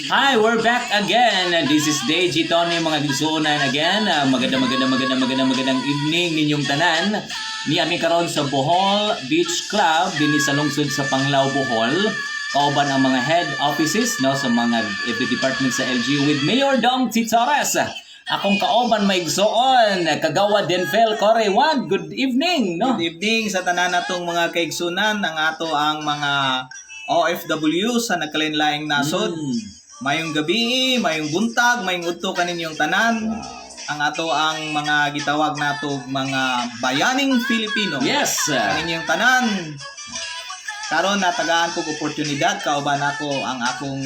Hi, we're back again. This is Deji Tony, mga gisuunan again. Magandang evening ninyong tanan. Ni ami karon sa Bohol Beach Club dinhi sa lungsod sa Panglao, Bohol. Kauban ang mga head offices no sa mga every department sa LGU with Mayor Dong Titores. Akong kauban maigsoon, Kagawad Denfel Corewan. Good evening, no? Good evening sa tanan natong mga kaigsunan, ang ato ang mga OFW sa nagkalain-laing nasod. Mayong gabi, mayong buntag, mayong udto kaninyong tanan. Ang ato ang mga gitawag nato mga bayaning Filipino. Yes. Kaninyong tanan. Karon natagaan kog oportunidad kauban ako ang akong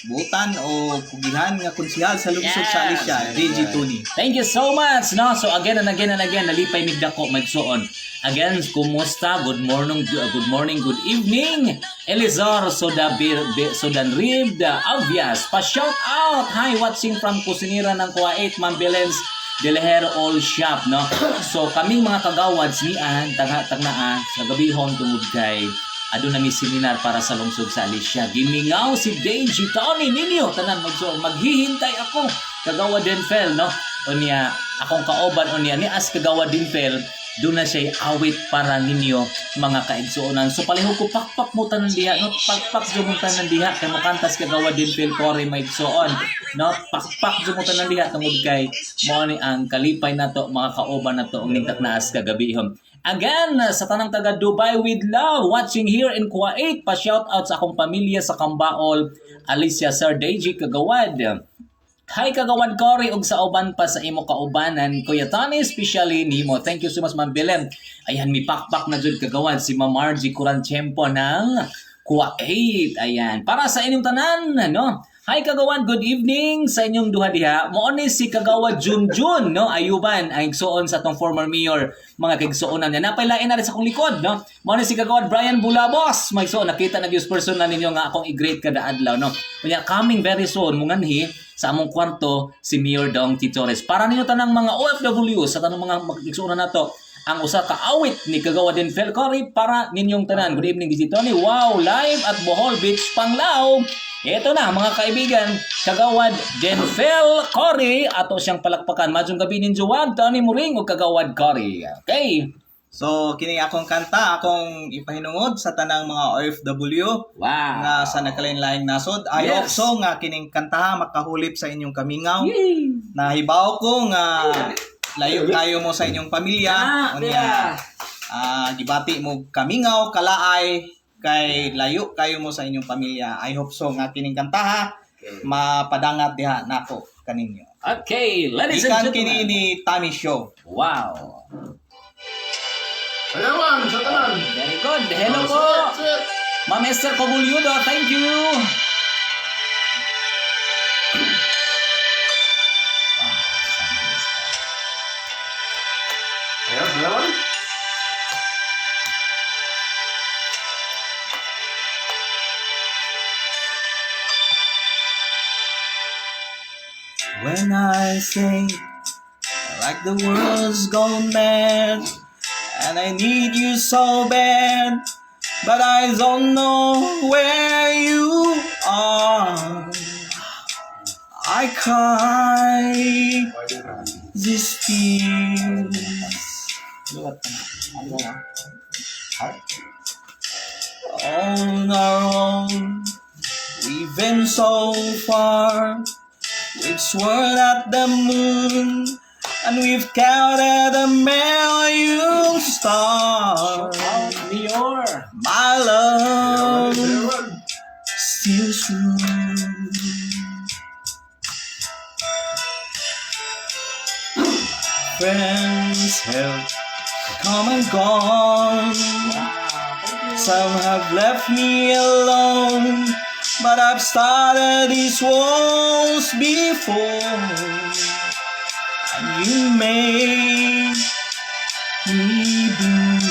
butan o kugihan nga konsehal sa lungsod sa Alicia, DJ Tony. Thank you so much. No, so again and again, nalipay migdako magsuon. Again, kumusta? Good morning, good evening. Elizar Sodan Rib, Obvious. Pa-shout out. Hi, watching from Kusinira ng Kuwait, Ma'am Belens de Leher All Shop, no? So, kaming mga kagawads niyan, tagnaan, sa gabihon tungod kay ado na mi seminar para sa lungsod sa Alicia. Gimingaw si Deji Tony ninyo. Tanan maghihintay ako. Kagawad Denfel, no? O niya, akong kaoban o niya, ni as Kagawad Denfel, doon na siya awit para ninyo mga kaigsuonan. So palihog ko pakpak mo tanan diha, no? Pakpak mo tanan diha kay makantas Kagawad Denfel Kore maigsuon, no? Pakpak mo tanan diha tungod kay mo ni ang kalipay nato mga kaoban nato ang ningtak naas kagabihon. Again, sa tanang taga Dubai with love, watching here in Kuwait, pa-shout out sa akong pamilya sa Cambaol, Alicia Sir Deji Kagawad. Hi Kagawad Cory ug sa uban pa sa imo kaubanan, Kuya Tony, especially nimo. Thank you so much Ma'am Belen. Ayan, mi pakpak na jud Kagawad si Ma'am Margie Curantiempo ng Kuwait. Ayan, para sa inyong tanan, no? Hi Kagawad, good evening sa inyong duha diha. Mao ni si Kagawad Junjun, no? Ayuban ay igsuon sa atong former mayor, mga kaigsuonan niya. Napailain na rin sa akong likod, no? Mao ni si Kagawad Brian Bulabos. Magsuon nakita na gyud person na ninyo nga akong i-great kada adlaw, no? Kunya coming very soon munganhi sa among kwarto si Mayor Dong Titores. Para ninyo tanang mga OFW sa tanang mga kaigsuonan nato, ang usa ka awit ni Kagawad Denfel Cory para ninyong tanan. Good evening, DJ Tony. Wow, live at Bohol Beach, Panglao. Ito na mga kaibigan, Kagawad Denfel Cory, ato siyang palakpakan. Madyong gabi ninyo wag, Tony Muring o Kagawad Cory. Okay. So kini akong kanta akong ipahinungod sa tanang mga OFW nga sa nagkalain-laing nasod. I hope so nga kining kanta makahulip sa inyong kamingaw. Nahibaw ko nga layo kayo mo sa inyong pamilya. Unya gibati mo kamingaw, kalaay, kay layo kayo mo sa inyong pamilya. I hope so nga kining kanta ha, mapadangat diha nako kaninyo. Okay, ladies and Ikan gentlemen. kini ni Tommy Show. Wow. Ayawan, sa tanan. Very good. Hello po. Ma'am Esther Cobuliudo, thank you. Ayawan. When I think like the world's gone mad and I need you so bad, but I don't know where you are. I cry these tears on our own. We've been so far. We've sworn at the moon, and we've counted a million stars. Mayor. My love Ayawan. still true. Friends have come and gone. Some have left me alone, but I've started these walls before, and you made me blue.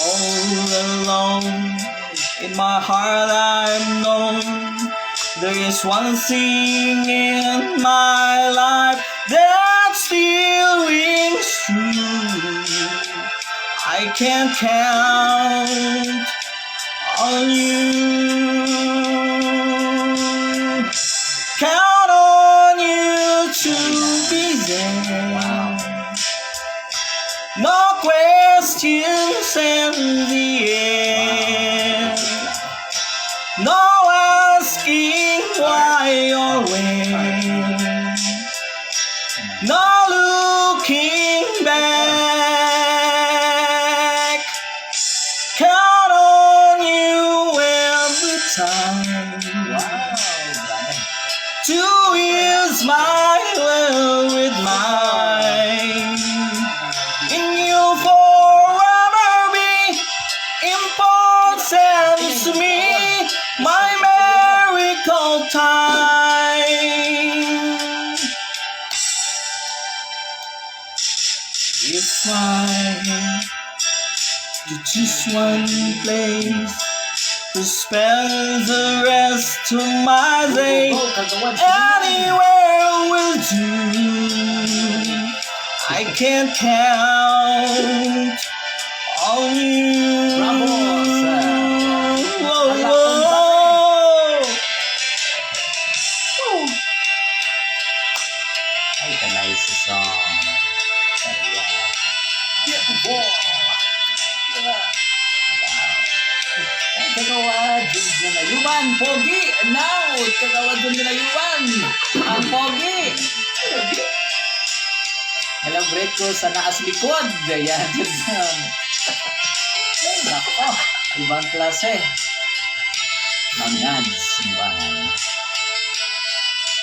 All alone in my heart I've known there is one thing in my life that still rings true. I can't count on you. Count on you to be there. No questions in the air. No asking why or when. No looking back. Count on you every time. To use my will with mine. In you forever be important to me. My miracle time. If I to just one place to spend the rest of my day, anywhere will do. I can't count on you. Bravo, sir. Whoa, whoa. Ay, kanay sa song. Ay, kagawad, dun na layuan, pogi, now, kagawad dun na layuan, ang pogi. Celebrate ko sa naas likod, yan, dun na. Ay, nako, ibang klase. Mangad, simbahan.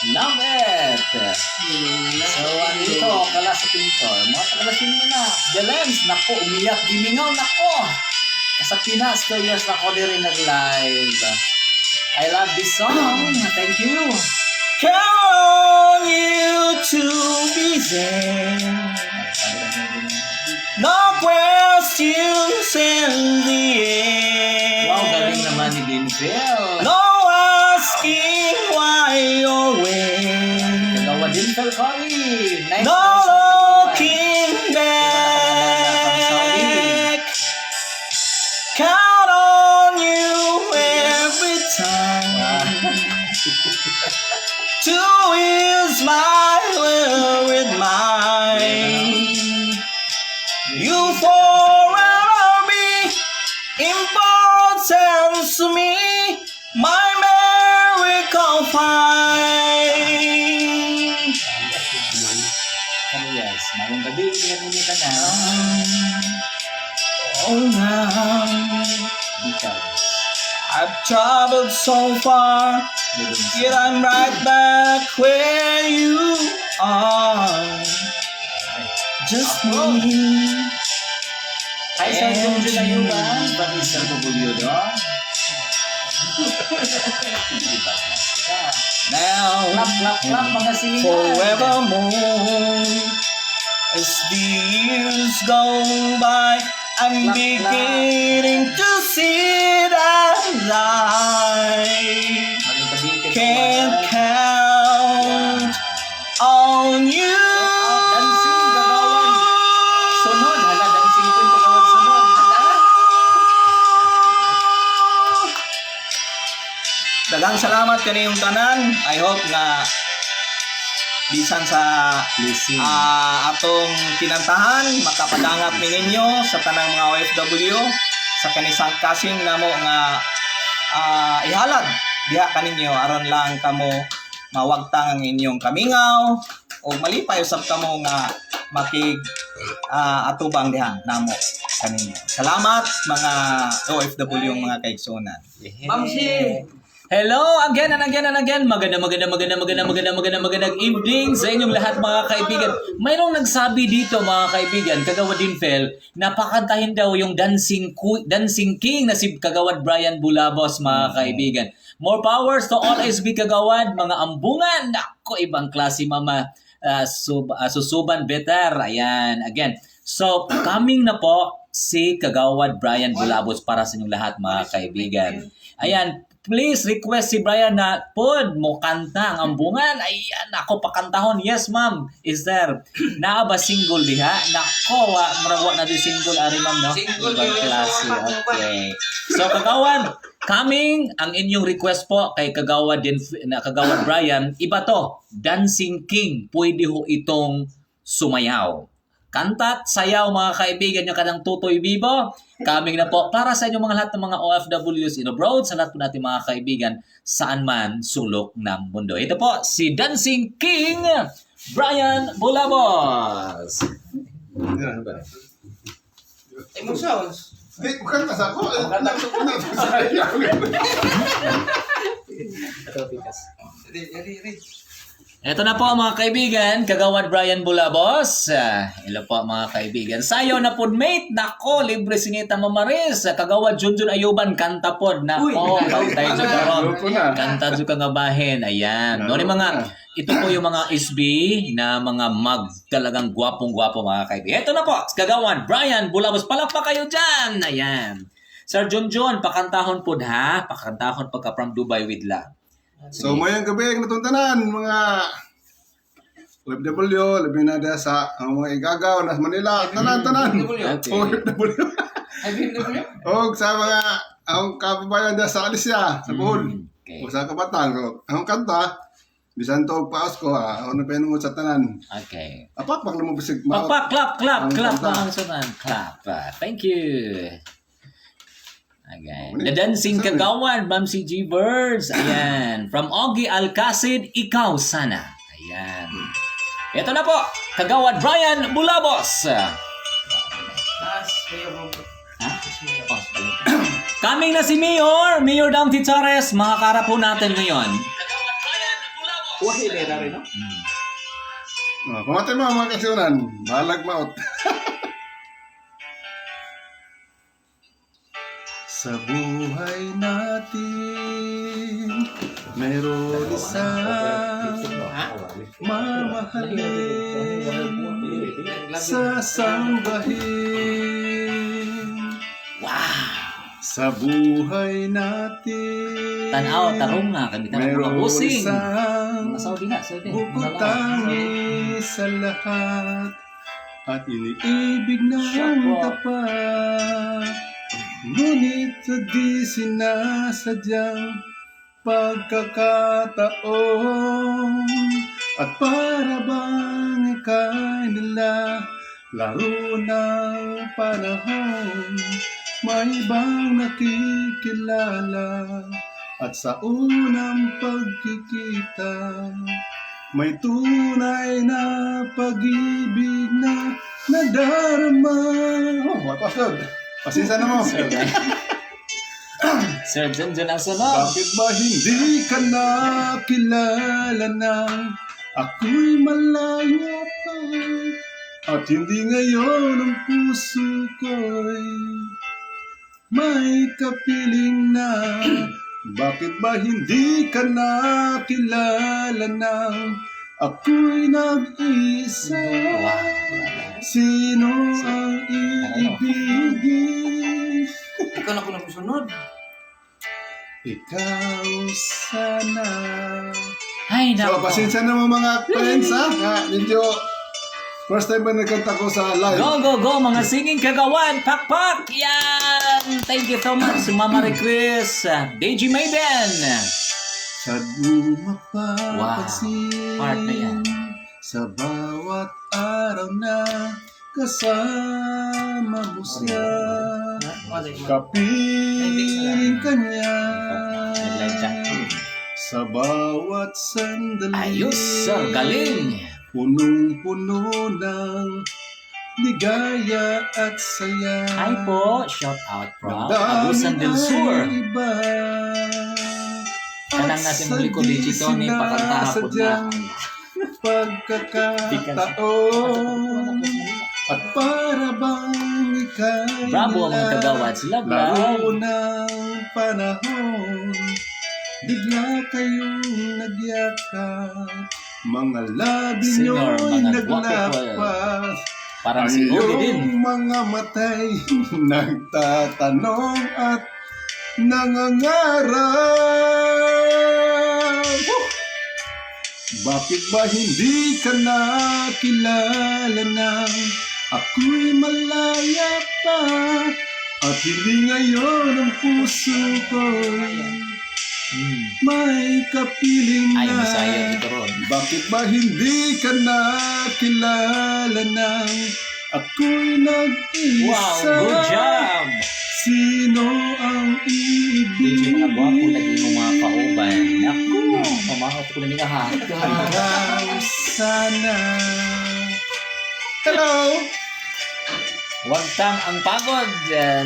Love it! So, andito, kala sa pintor. Mga tagalasin mo na. Jelens, nako, umiyak, gimingaw, nako. Sa Pinas, 2 years na ako din nag-live. I love this song. Thank you. Count on you to be there. No questions in the air. Wow, galing naman ni Dinfel. No asking why or when. Kagawa Dinfel Cory. Nice No daw sa looking back. Count on you every time. To use my will with mine. You forever be important to me. My miracle find. Ano yes, mayong gabi, ganini ka na. Oh, now Because I've traveled so far, yet I'm right back where you are. Just me. Hi, Sir Jun Jun Ayuban. Pati Sir Bubulyo do. Now, Clap, clap, clap, mga singan. forevermore, as the years go by, I'm Clap, beginning to see that I can't count on you. Dancing, kagawan. Sunod, hala, dancing ko yung kagawan sunod. Hala. Daghang salamat kaniyong tanan. I hope nga bisan sa Blessing. atong kinantahan makapadangap mi ninyo sa tanang mga OFW sa kanisang kasing namo nga ihalad diha kaninyo aron lang kamo mawagtang ang inyong kamingaw o malipay usab kamo nga makig atubang diha namo kaninyo. Salamat mga OFW mga kaigsunan. Mamsi! Hello again and again and again. Magandang evening sa inyong lahat mga kaibigan. Mayroong nagsabi dito mga kaibigan, Kagawad Dinfel, napakantahin daw yung dancing king na si Kagawad Brian Bulabos mga kaibigan. More powers to all SB Kagawad, mga ambungan. Nako, ibang klase mama. Susuban better. Ayan, again. So, coming na po si Kagawad Brian Bulabos para sa inyong lahat mga kaibigan. Ayan, please request si Brian na pod mo kanta ang ambungan. Ayan, ako pakantahon. Yes, ma'am. Is there? Naa ba single diha? Nako, marawa na di single ari ma'am, no? Single Ibang yun. klase. Okay. So, Kagawad, coming ang inyong request po kay Kagawad Brian, iba to, Dancing King. Pwede ho itong sumayaw. Kantat, sayaw mga kaibigan nyo kanang Tutoy Bibo. Coming na po para sa inyo mga lahat ng mga OFWs in abroad, sa lahat po natin mga kaibigan, saan man sulok ng mundo. Ito po, si Dancing King, Brian Bulabos. Emotions. Hindi, bukan ka sa ako. Ito na po mga kaibigan, Kagawad Brian Bulabos. Hello po mga kaibigan. Sayo na po mate, nako, libre singita mamaris. Kagawad Junjun Ayuban, kanta po. Nako, kantay dyan karon. Kanta dyan ka nga bahin. Ayan. No, mga, ito po yung mga SB na mga talagang gwapong-gwapo mga kaibigan. Ito na po, Kagawad Brian Bulabos. Palakpak kayo dyan. Ayan. Sir Junjun, pakantahon po ha. Pakantahon pagka from Dubai with love. So, mayang gabi ang natuntanan, mga OFW, labi na dyan sa mga igagaw, nas Manila, tanan-tanan. OFW. O sa mga, ang kababayan dyan sa Alisya, sa Bohol. Okay. O sa Kabatang. So, ang kanta, bisan to paos ko, ako na pinungot sa tanan. Okay. Apak, pag lumabasig. Clap. Ang Clap kanta. mga sunan. Clap. Thank you. Okay. The Dancing Kagawad, Ma'am CG Birds. Ayan. From Ogie Alcacid, Ikaw Sana. Ayan. Ito na po, Kagawad Brian Bulabos. Coming na si Mayor Dam Titores. Mga karap po natin ngayon. Pamatay mo mga kasiunan, balag maot. Sa buhay natin, mayroon isang mamahalin, sasambahin. Wow! Sa buhay natin, Tanaw, tarong nga. Kami tarong mga mayroon busing. isang Saudi na, Saudi. bukutangi sa lahat at iniibig ng tapat. Ngunit sa di sinasadyang pagkakataon at para bang ika'y nila laro ng panahon, may ibang nakikilala at sa unang pagkikita may tunay na pag-ibig na nadarama. Oh, my pastor. Pasensya na mo. Sir Junjun ang sunod. Bakit ba hindi ka nakilala nang ako'y malayo pa? At hindi ngayon ang puso ko'y may kapiling na. Bakit ba hindi ka nakilala nang ako'y nag-isa? Sino ang iibigin? Ikaw na ko nagsunod. Ikaw sana. Ay, So, nako. pasensya na mo mga friends ha. Medyo first time ba nagkanta ko sa live. Go, mga singing kagawan. Pakpak! Yan! Thank you so much, Mama Chris. DJ Maiden. Sa lumapapansin, Part na yan. sa bawat araw na kasama mo siya, kapiling ka niya. Sa bawat sandali, Ayos, sir. Galing. punong-puno ng ligaya at saya. Hi po. Shout out from Dami Abusan del Sur. ay iba. Kanang natin mong likod, dito ni pakantahapon na. Pagkakataon at para bang ika'y Bravo mga kagawad. Love, love. laro ng panahon, bigla kayong nagyakap, mga labi Singer, nyo'y mga naglapat Parang si Uli din. iyong mga matay nagtatanong at nangangarap. Bakit ba hindi ka nakilala na ako'y malaya pa at hindi ngayon ang puso ko'y may kapiling Ay, na? masaya dito ron. Bakit ba hindi ka nakilala na ako'y nag-isa? Wow, good job! Sino ang DJ mga gwapo lagi mo mga kauban. Naku, Hmm. pamahot ko na niya ha. ikaw sana? Hello! Huwag tang ang pagod.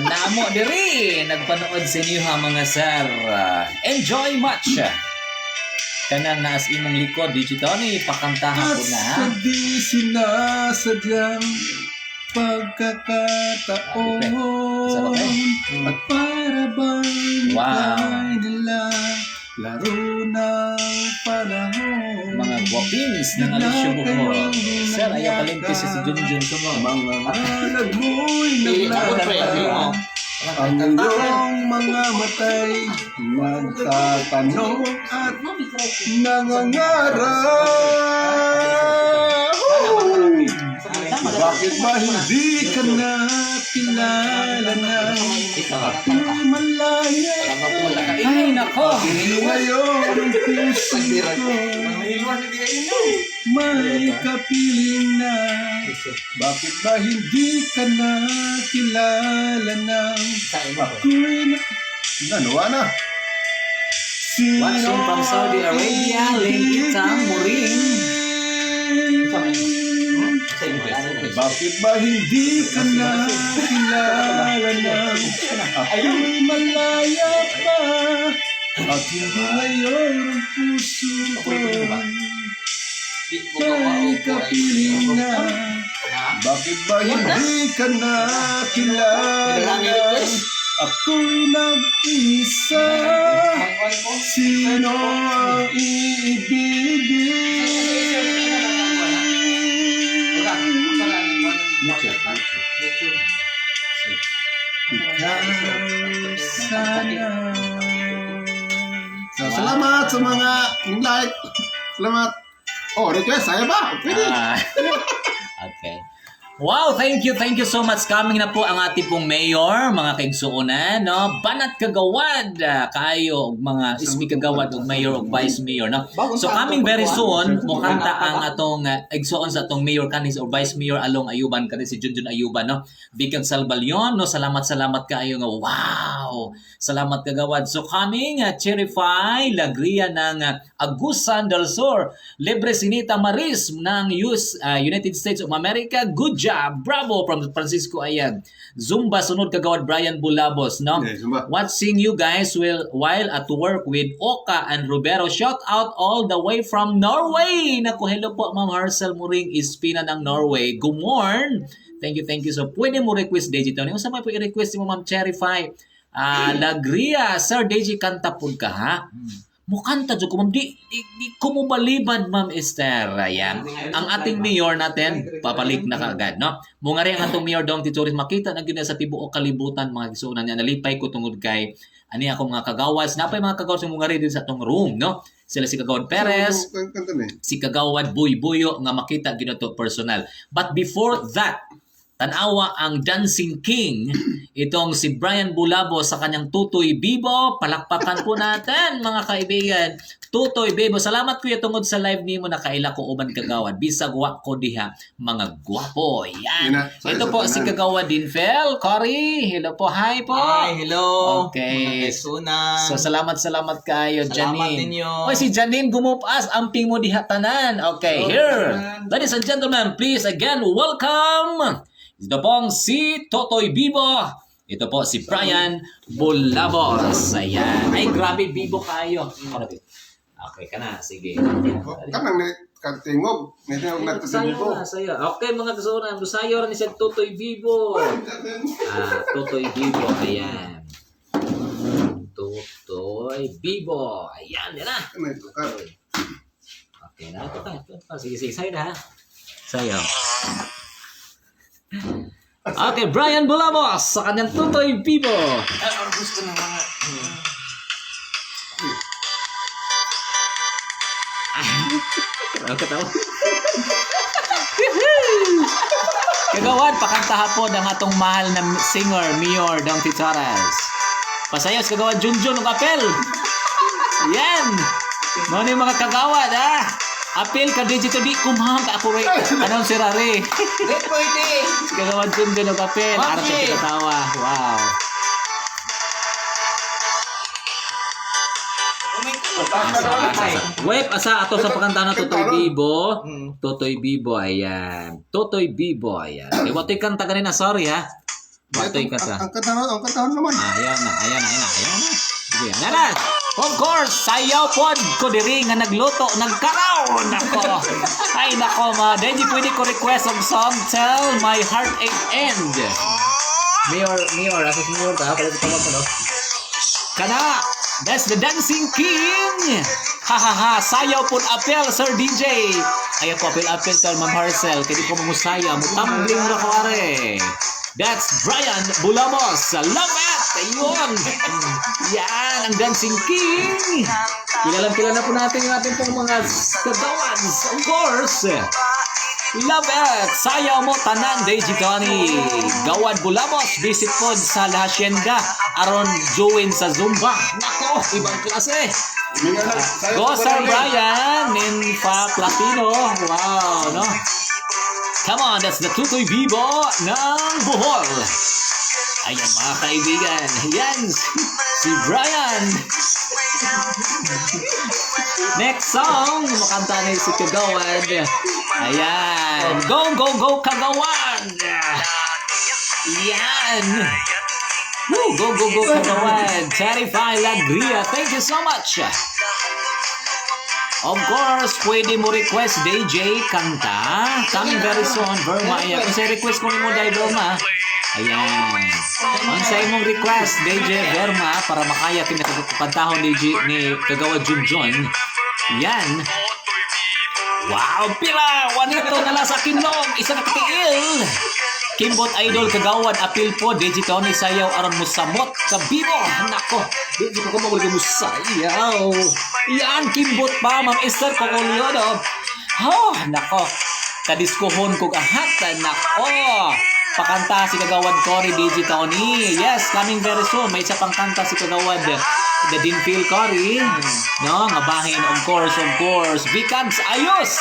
Namo diri. Nagpanood sa inyo ha mga sir. Enjoy much. Kanang naas imong likod. Dito ni pakantahan At ko na ha. sa di sinasadyang pagkakataon at para bang Wow. ika'y nila laro ng panahon. Mga guwapings ng alisyo mo ko. Sir, ayaw palimpis si Junjun ko mo. Mga malag mo'y Pili ako na rin. naglalakad. Ang iyong mga matay nagtatanong at nangangarap. Bakit ba hindi ka nakilala na ako'y malaya? Ay, nako. Hindi ngayon ang puso ko may kapiling na. Bakit ba hindi ka nakilala na ako'y Nanawa na. Watching from Saudi Arabia, Lingitang Muring. Bakit ba hindi ka nakilala na ako'y malaya pa at hindi ngayon ang puso ko may kapiling na. Bakit ba hindi ka nakilala na ako'y nag-isa? Sino ang ikaw sana. So, salamat sa mga like. Salamat. Oh, request, saya ba? Pwede. Okay. Wow, thank you so much. Coming na po ang ating pong mayor, mga kaigsuonan, no? Banat kagawad, kayo, mga ismi kagawad, og mayor, og vice mayor, no? So coming very soon, mukanta ang atong igsuon sa atong mayor kanis or vice mayor along Ayuban kanis si Junjun Ayuban, no? Bigag Salbalyon, no? Salamat kayo nga. Wow! Salamat kagawad. So coming, Cherify, Lagria ng Agusan del Sur, Libre Sinita Maris ng United States of America. Good job. Bravo from Francisco Ayan. Zumba sunod kagawad Brian Bulabos, no? Yeah, Zumba. Watching you guys while at work with Oka and Robero. Shout out all the way from Norway. Naku, hello po Ma'am Harsel Muring Ispina ng Norway. Good morning. Thank you. So pwede mo request Deji Tony. Kung saan mo i-request mo Ma'am Cherify? Lagria, Sir Deji kanta po ka ha? Mukanta dyan ko, ma'am. Di ko mo balibad, ma'am Esther. Ayan. Ang ating mayor natin, papalik na kaagad, no? Mga rin ang atong mayor Dong Titoris, makita na yun sa tibuok kalibutan, mga gisunan niya. Nalipay ko tungod kay, ani ako mga kagawas. Napay mga kagawas yung mga rin din sa atong room, no? Sila si Kagawad Perez, si Kagawad Buy-Buyo, nga makita ginato personal. But before that, tanawa ang Dancing King, itong si Brian Bulabo sa kanyang Tutoy Bibo. Palakpakan po natin mga kaibigan. Tutoy Bibo, salamat kuya tungod sa live nimo na kaila ko uban kagawad. Bisag wa ko diha mga gwapo. Yan. Ito po si Kagawad Dinfel, Cory. Hello po, hi po. Hi, hello. Okay. Sunan. So salamat kayo, Salamat Janine. ninyo. Oy, si Janine gumupas amping mo diha tanan. Okay, here. Ladies and gentlemen, please again welcome. Ito pong si Totoy Bibo. Ito po si Brian Bulabos. Ayan. Ay, grabe, Bibo kayo. Okay ka na. Sige. Kanang katingog. Natingog na ito sa Bibo. Sayo. Okay, mga kasunan. Sayo rin siya Totoy Bibo. Totoy Bibo. Ayan. Totoy Bibo. Ayan. Yan na. Okay na. Ito ka. Sige. Sayo na ha. Sayo. Okay, Brian Bulamos sa kanyang Tutoy Bibo. Gusto ng mga... Ang katawa. Kagawad, pakantaha po ng atong mahal na singer, Mayor Dong Titoras. Pasayos, kagawad Junjun ng apel. Yan. Ano yung mga kagawad, ha? Apel ka digito di kumaham ka ako rin. Anong si Rari? Wait, pwede! Kagawad Junjun ng apel. Mami! Arte pinatawa. Wow. Web, asa ato sa pakanta na Totoy Bibo. Totoy Bibo, ayan. Totoy Bibo, ayan. Eh, wato'y kanta kanina, sorry ha. Wato'y kanta. Ang katahan naman. Ayan na. Sige, ayan na. Of course, sayaw pod ko diri nga nagluto, nagkaraw. Nako. Ay, nako, ma. Hindi pwede ko request ang song, Tell My Heartache End. Mayor, asas Mayor ka, pala ito no? Kana, that's the Dancing King. Ha, sayaw pod apel, Sir DJ. Ayaw po apel kay Ma'am Marcel, kaya di ko mamusaya, mutambling ra ko are. That's Brian Bulamos. Love it! Ayun! Yan, ang Dancing King! Kilala po natin yung ating pong mga kagawads. Of course! Love it! Sayaw mo tanan, Deji Tony. Gawad Bulamos, visit po sa La Hacienda. Aron join sa Zumba. Nako, ibang klase. Go Sir Brian, Ninfa Platino. Wow, no? Come on, that's the Tutoy Bibo ng Bohol. Ayan mga kaibigan. Yan, si Brian. Next song, makanta na si Kagawad. Ayan. Go, Kagawad. Yan. Woo, go, Kagawad. Terrify Lagria. Thank you so much. Of course, pwede mo request DJ kanta. Coming very soon, Verma. Ayan. Kung sa request ko ni mo dahil Verma. Ayan. Ang sa imong request, DJ Verma, para makaya pinakapantahon ni Kagawad Junjun. Yan. Wow, pila! Wanito na sa kinlong. Isa na katiil. Kimbot Idol Kagawad apil po Digitoni sayaw aron musamot kabibo. Nako, di ko magulog musayaw. Yan kimbot pa Ma'am Esther Cocoliodo. Oh, nako. Kadiskuhon kog ahat. Nako. Pakanta si Kagawad Cory Digitoni. Yes, coming very soon. May isa pang kanta si Kagawad the Dinfield Cory. No, nga bahin of course. Vikans ayos.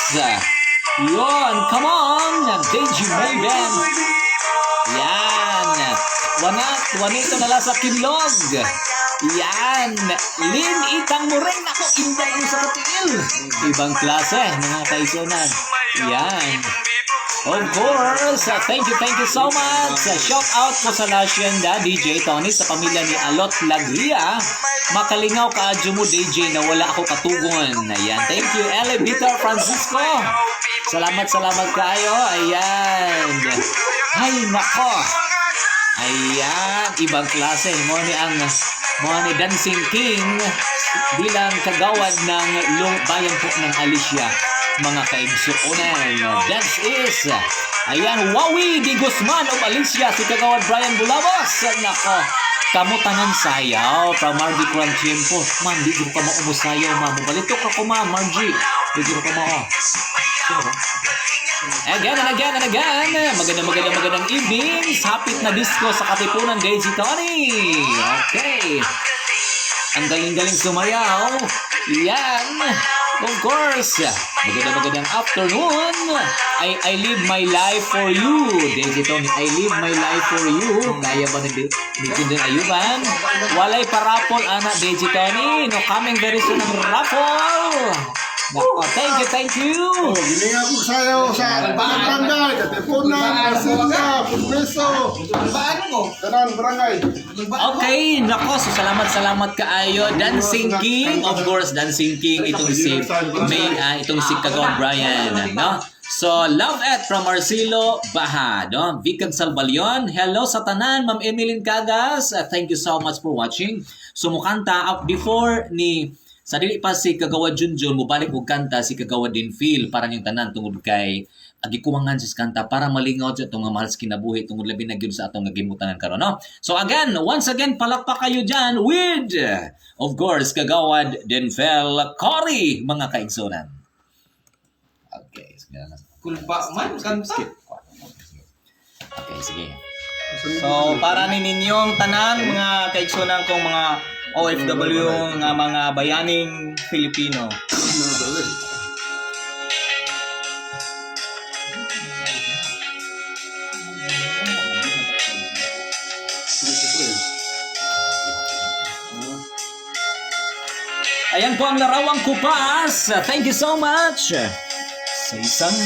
Yon, come on. Deji Maven. Yan. Wanito na lang sa kinlog. Yan. Lin Itang Mureng. Ako, indang ang sa katil. Ibang klase, mga kaisunan. Yan. Of course, thank you so much. Shout out po sa La Hacienda, DJ Tony, sa pamilya ni Alot Lagria. Makalingaw ka adyo mo, DJ, na wala ako katugon. Ayan, thank you, Ele Vitor Francisco. Salamat kayo. Ayan. Ay, nako. Ayan, ibang klase. Mo ni Dancing King bilang kagawad ng bayan po ng Alicia. Mga kaigsuonan. That is, ayan, Wawi Di Guzman of Alicia, si Kagawad Brian Bulamos. Nako, kamutanan sayaw from Margie Cranchimpo. Man, di ko ka maumusayaw, ma. Balito ka ko, ma, Margie. Di ko ka ma. Again and again. Magandang evening. Hapit na disco sa Katipunan, Daisy Tony. Okay. Ang galing-galing sumayaw. Yan. Of course. Magandang afternoon. I live my life for you. Daisy Tony, I live my life for you. Kaya ba ni Jindan Ayuban? Walay parapol, anak Daisy Tony. No, coming very soon ang raffle. Nako, thank you. Oh, gininga po sayo sa barangay, Katipunan, Asinga, Pugreso. Tanan barangay. Okay, nako, so salamat kaayo. Dancing King, of course, Dancing King itong si Kagawad Brian, no? So, love it from Marcelo Baha, no? Vicag Salvalion. Hello sa tanan, Ma'am Emilyn Cagas. Thank you so much for watching. So, mukanta before ni sa dili pa si Kagawad Junjun, mubalik og kanta si Kagawad Dinfield para yung tanan tungod kay agikumangan sa kanta para malingaw sa itong mahal sa kinabuhi tungod labi na gyud sa atong nagimutanan karon, no? So again, once again palakpak kayo dyan with of course Kagawad Denfel Cory, mga kaigsunan. Okay, sige na. Kulba man, kanta. Okay, sige. So para ninyong tanan mga kaigsunan kong mga OFW nga mga bayaning Filipino. Ayan po ang larawang kupas. Thank you so much. Sa isang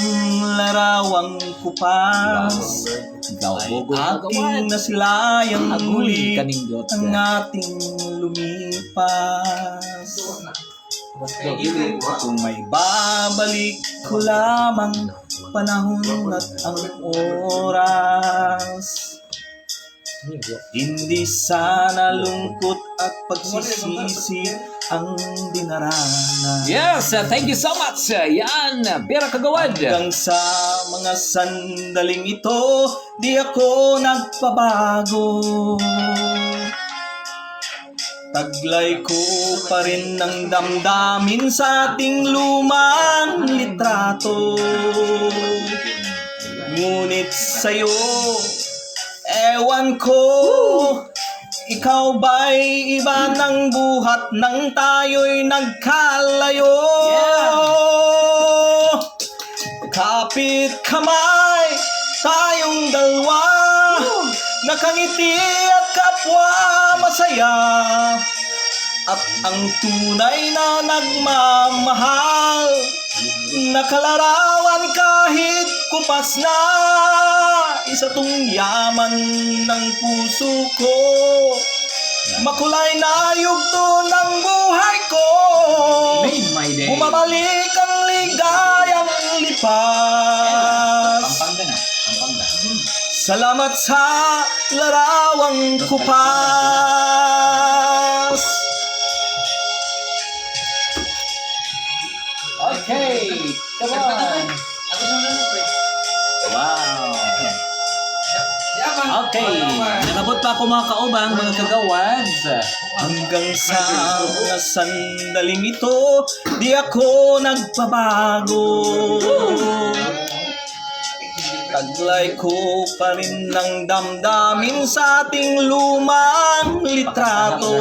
larawang kupas ating nasilayang muli ang ating lumipas. Kung may babalik ko lamang panahon at ang oras, hindi sana lungkot at pagsisisi ang dinaranas. Yes, thank you so much. Yan, Pera Kagawad. Hanggang sa mga sandaling ito, di ako nagpabago. Taglay ko pa rin ng damdamin sa ating lumang litrato. Ngunit sa'yo, ewan ko, ikaw ba'y iba ng buhat nang tayo'y nagkalayo? Kapit kamay, tayong dalawa, nakangiti at kapwa masaya. At ang tunay na nagmamahal, nakalarawan kahit kupas na. Isa tong yaman ng puso ko, makulay na yugto ng buhay ko. Made my day. Bumabalik ang ligayang lipas. Salamat sa larawang kupas. Okay, come on. Wow. Okay, nakabot pa ako mga kaubang, mga kagawad. Hanggang sa mga sandaling ito, di ako nagpabago. Taglay ko pa rin ng damdamin sa ating lumang litrato.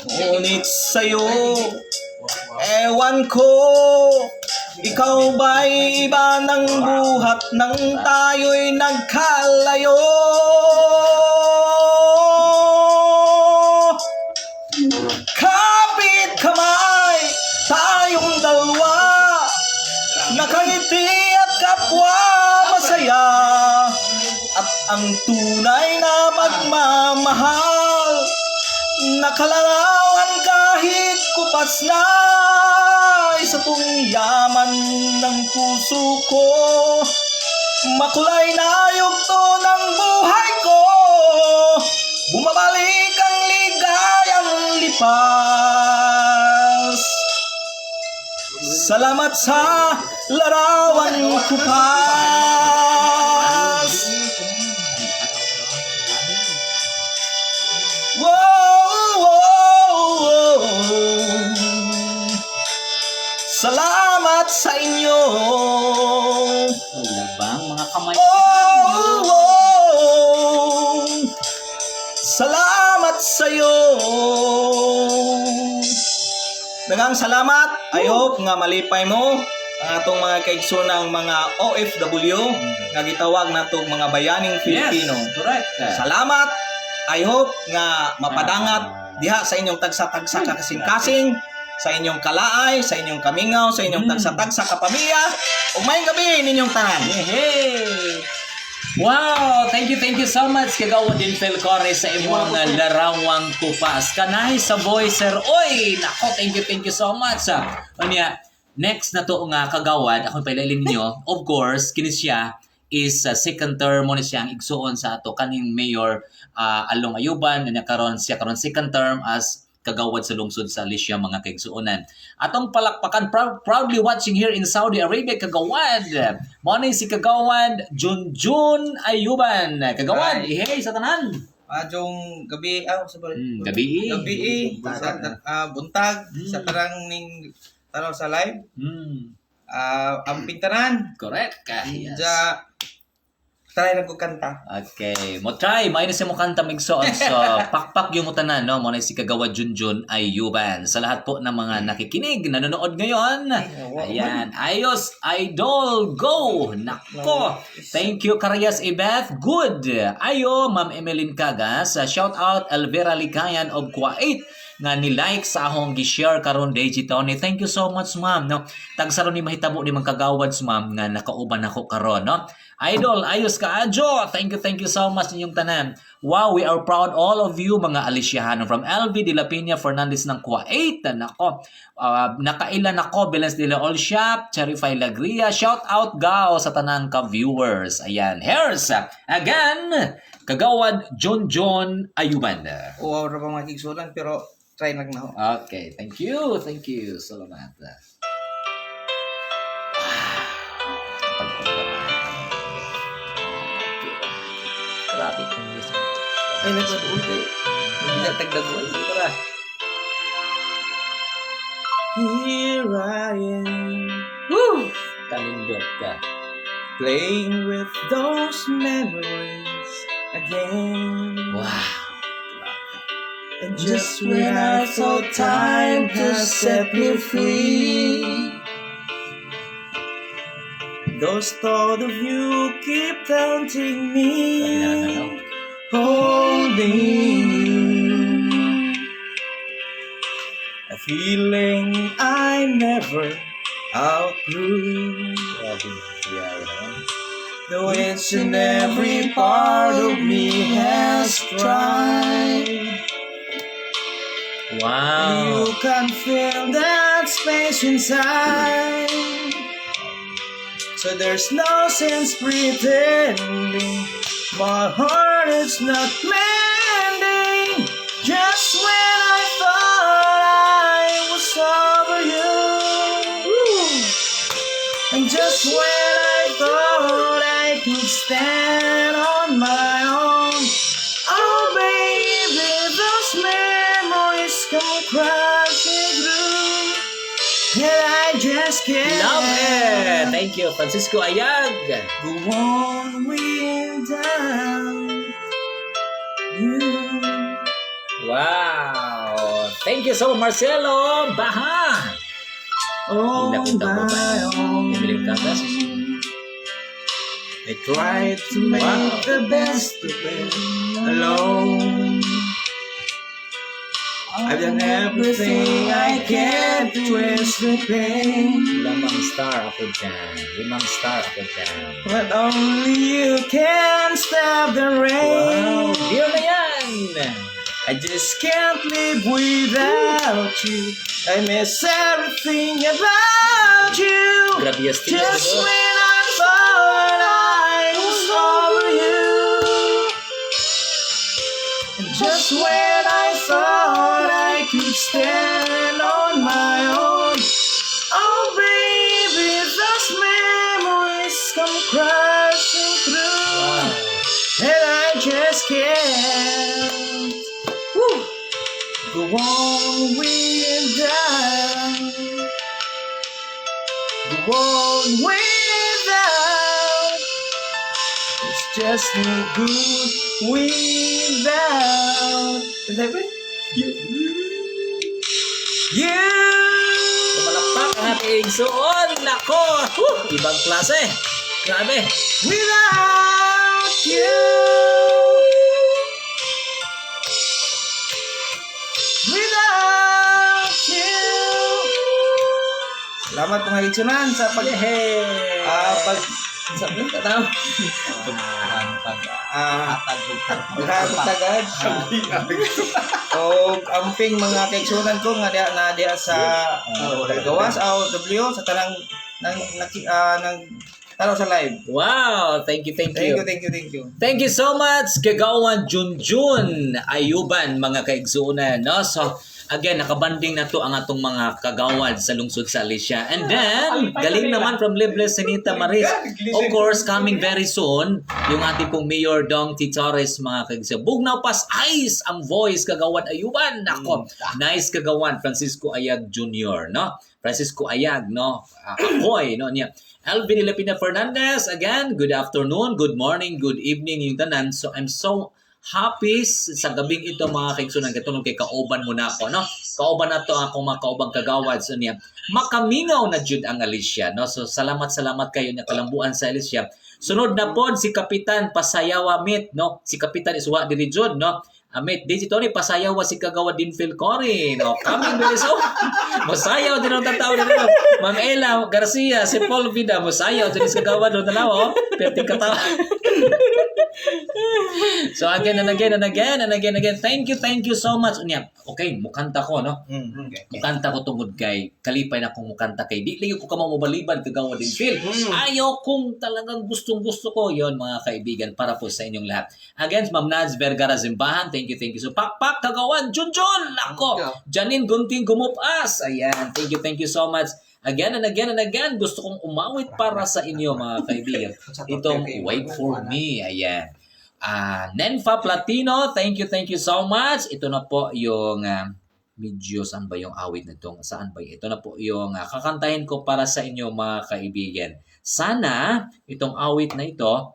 Ngunit sa'yo, ewan ko, ikaw ba'y iba ng buhat nang tayo'y nagkalayo? Kapit kamay, tayong dalawa, nakangiti at kapwa masaya. At ang tunay na pagmamahal, nakalarawan kahit kupas na. Isa tong yaman ng puso ko, makulay na yugto ng buhay ko. Bumabalik ang ligayang lipas. Salamat sa larawan kupas. Salamat sa inyo. Wala bang mga kamay? Salamat sa iyo. Daghang salamat. I hope nga malipay mo ang atong mga kaigsunang mga OFW nga gitawag natong mga bayaning Filipino. Yes, correct. Salamat. I hope nga mapadangat diha sa inyong tagsa-tagsa ka kasing-kasing, sa inyong kalaay, sa inyong kamingaw, sa inyong tagsa-tagsa kapamilya. Ug maayong gabi ninyong tanan. Hey! Wow! Thank you so much Kagawad Denfel Cory sa imong larawang kupas. Kanay sa voice, sir. Oy! Nako, thank you so much. Unya, next na to nga kagawad, akong pailailin ninyo, of course, kini siya is second term mo ni siyang igsuon sa ato kaning mayor Along Ayuban, na karon siya karon second term as kagawad sa lungsod sa Alicia mga kaigsuonan. Atong palakpakan proudly watching here in Saudi Arabia kagawad. Mao ni si kagawad Junjun Ayuban. Kagawad, hey sa tanan. Adjong gabi, Gabi. buntag sa tarang ning tanaw sa live. Ang pintanan. Correct ka. Yes. Try na ko kanta. Okay. Mo try. May na siya mo kanta migsoon. So, pakpak yung mutanan, no? Mo na si Kagawad Junjun Ayuban. Sa lahat po ng mga nakikinig, nanonood ngayon. Ayan. Ayos, idol, go! Nako! Thank you, Karyas Ibeth. Good. Ayo, Ma'am Emeline Cagas. Shout out, Elvira Likayan of Kuwait nga ni-like sa akong gi-share karon digital ni. Thank you so much, ma'am, no. Tagsaron ni mahitabo ni mga kagawad, ma'am, nga nakauban ako karon, no. Idol, ayos ka adjo. Thank you so much ninyong tanan. Wow, we are proud all of you mga Aliciano from LV de la Peña Fernandez ng Kuwait. Nako. Nakailan ako Bilens de la All Shop, Cherify Lagria. Shout out gao sa tanang ka-viewers. Ayan. Here's again Kagawad Junjun Ayuban. Wow, ra pa makikisulan pero try lang na ako. Okay, thank you. Thank you. Salamat. Grabe kong listen. Ay, nagpag-ulti. Hindi na tagdagoy. Tara. Here I am. Woo! Kalindot ka. Playing with those memories again. Wow. And just when I thought time to set me free, those thought of you keep tempting me, holding you, a feeling I never outgrew. Though each and every part of me has tried. Wow. You can feel that space inside. So there's no sense pretending my heart is not mending. Just when I thought I was over you, and just when I thought I could stand on my own, oh baby, those memories come crashing through, and I just can't. Love it! Thank you, Francisco Ayag. Go on without you. Wow! Thank you so much, Marcelo Baha. Oh, Nakita mo ba? my own. Emeline Cagas. I tried to make the best of it alone. I've done everything I can to ease the pain, Limang star ako dyan. but only you can stop the rain. Wow! Deal na yan! I just can't live without you. I miss everything about you. Grabe yung stilo, Just diba? when I thought I was over you, and just when I thought I could stand on my own, oh baby, those memories come crashing through, and I just can't go on without. Go on without. It's just no good without. Is that it? You. Malakpak ang ating suon. Nako! Ibang klase. Grabe. Without you. Without you. Salamat mga litsunan sa pag sabi ka daw. Tagad. O amping mga kaigsunan ko nga diha sa gawas W sa tanang ng tanaw sa live. Wow! Thank you. Thank you. Thank you so much, Kagawan Junjun Ayuban, mga kaigsunan. No? So, Again, nakabanding na to ang atong mga kagawad sa lungsod sa Alicia. And then, galing naman from Libre Senita Maris. Of course, coming very soon, yung ating pong Mayor Dong T. Torres, mga kagisa. Bugnaw pas ice ang voice kagawad ayuban. Nako, nice kagawan Francisco Ayag Jr., no? Francisco Ayag, no? Akoy, no? Niya. Alvin Ilapina Fernandez, again, good afternoon, good morning, good evening yung tanan. So, I'm so happy sa gabing ito mga kaigsunan katulong kay kauban mo na ako, no? Kauban na to ako mga kaubang kagawad. So niya, makamingaw na jud ang Alicia, no? So salamat kayo na kalambuan sa Alicia. Sunod na pod si Kapitan Pasayawa Mit, no? Si Kapitan Iswa diri jud, no? Amit, dito ni pasayawa si kagawad din Phil Corin. No? Coming very soon. Masayaw din ang tataw na rin. Ma'am Ella Garcia, si Paul Vida, masayaw din si kagawad doon talaw. Perting katawa. So again and again. Thank you so much. Unya, okay, mukanta ko, no? Okay. Mukanta ko tungod kay kalipay na akong mukanta kay di lang ko ka mamubaliban kagawad din Phil. Ayaw kung talagang gustong-gusto ko yon mga kaibigan para po sa inyong lahat. Again, Ma'am Naz Vergara Zimbahan, thank you. So pakpak kagawan Junjun. Ako. Janine Gunting Gumupas. Ayan, thank you so much. Again and again, gusto kong umawit para sa inyo mga kaibigan. Itong Wait For Me. Ayan. Nenfa Platino, thank you so much. Ito na po yung medyo saan ba yung awit na itong saan ba? Ito na po yung kakantahin ko para sa inyo mga kaibigan. Sana itong awit na ito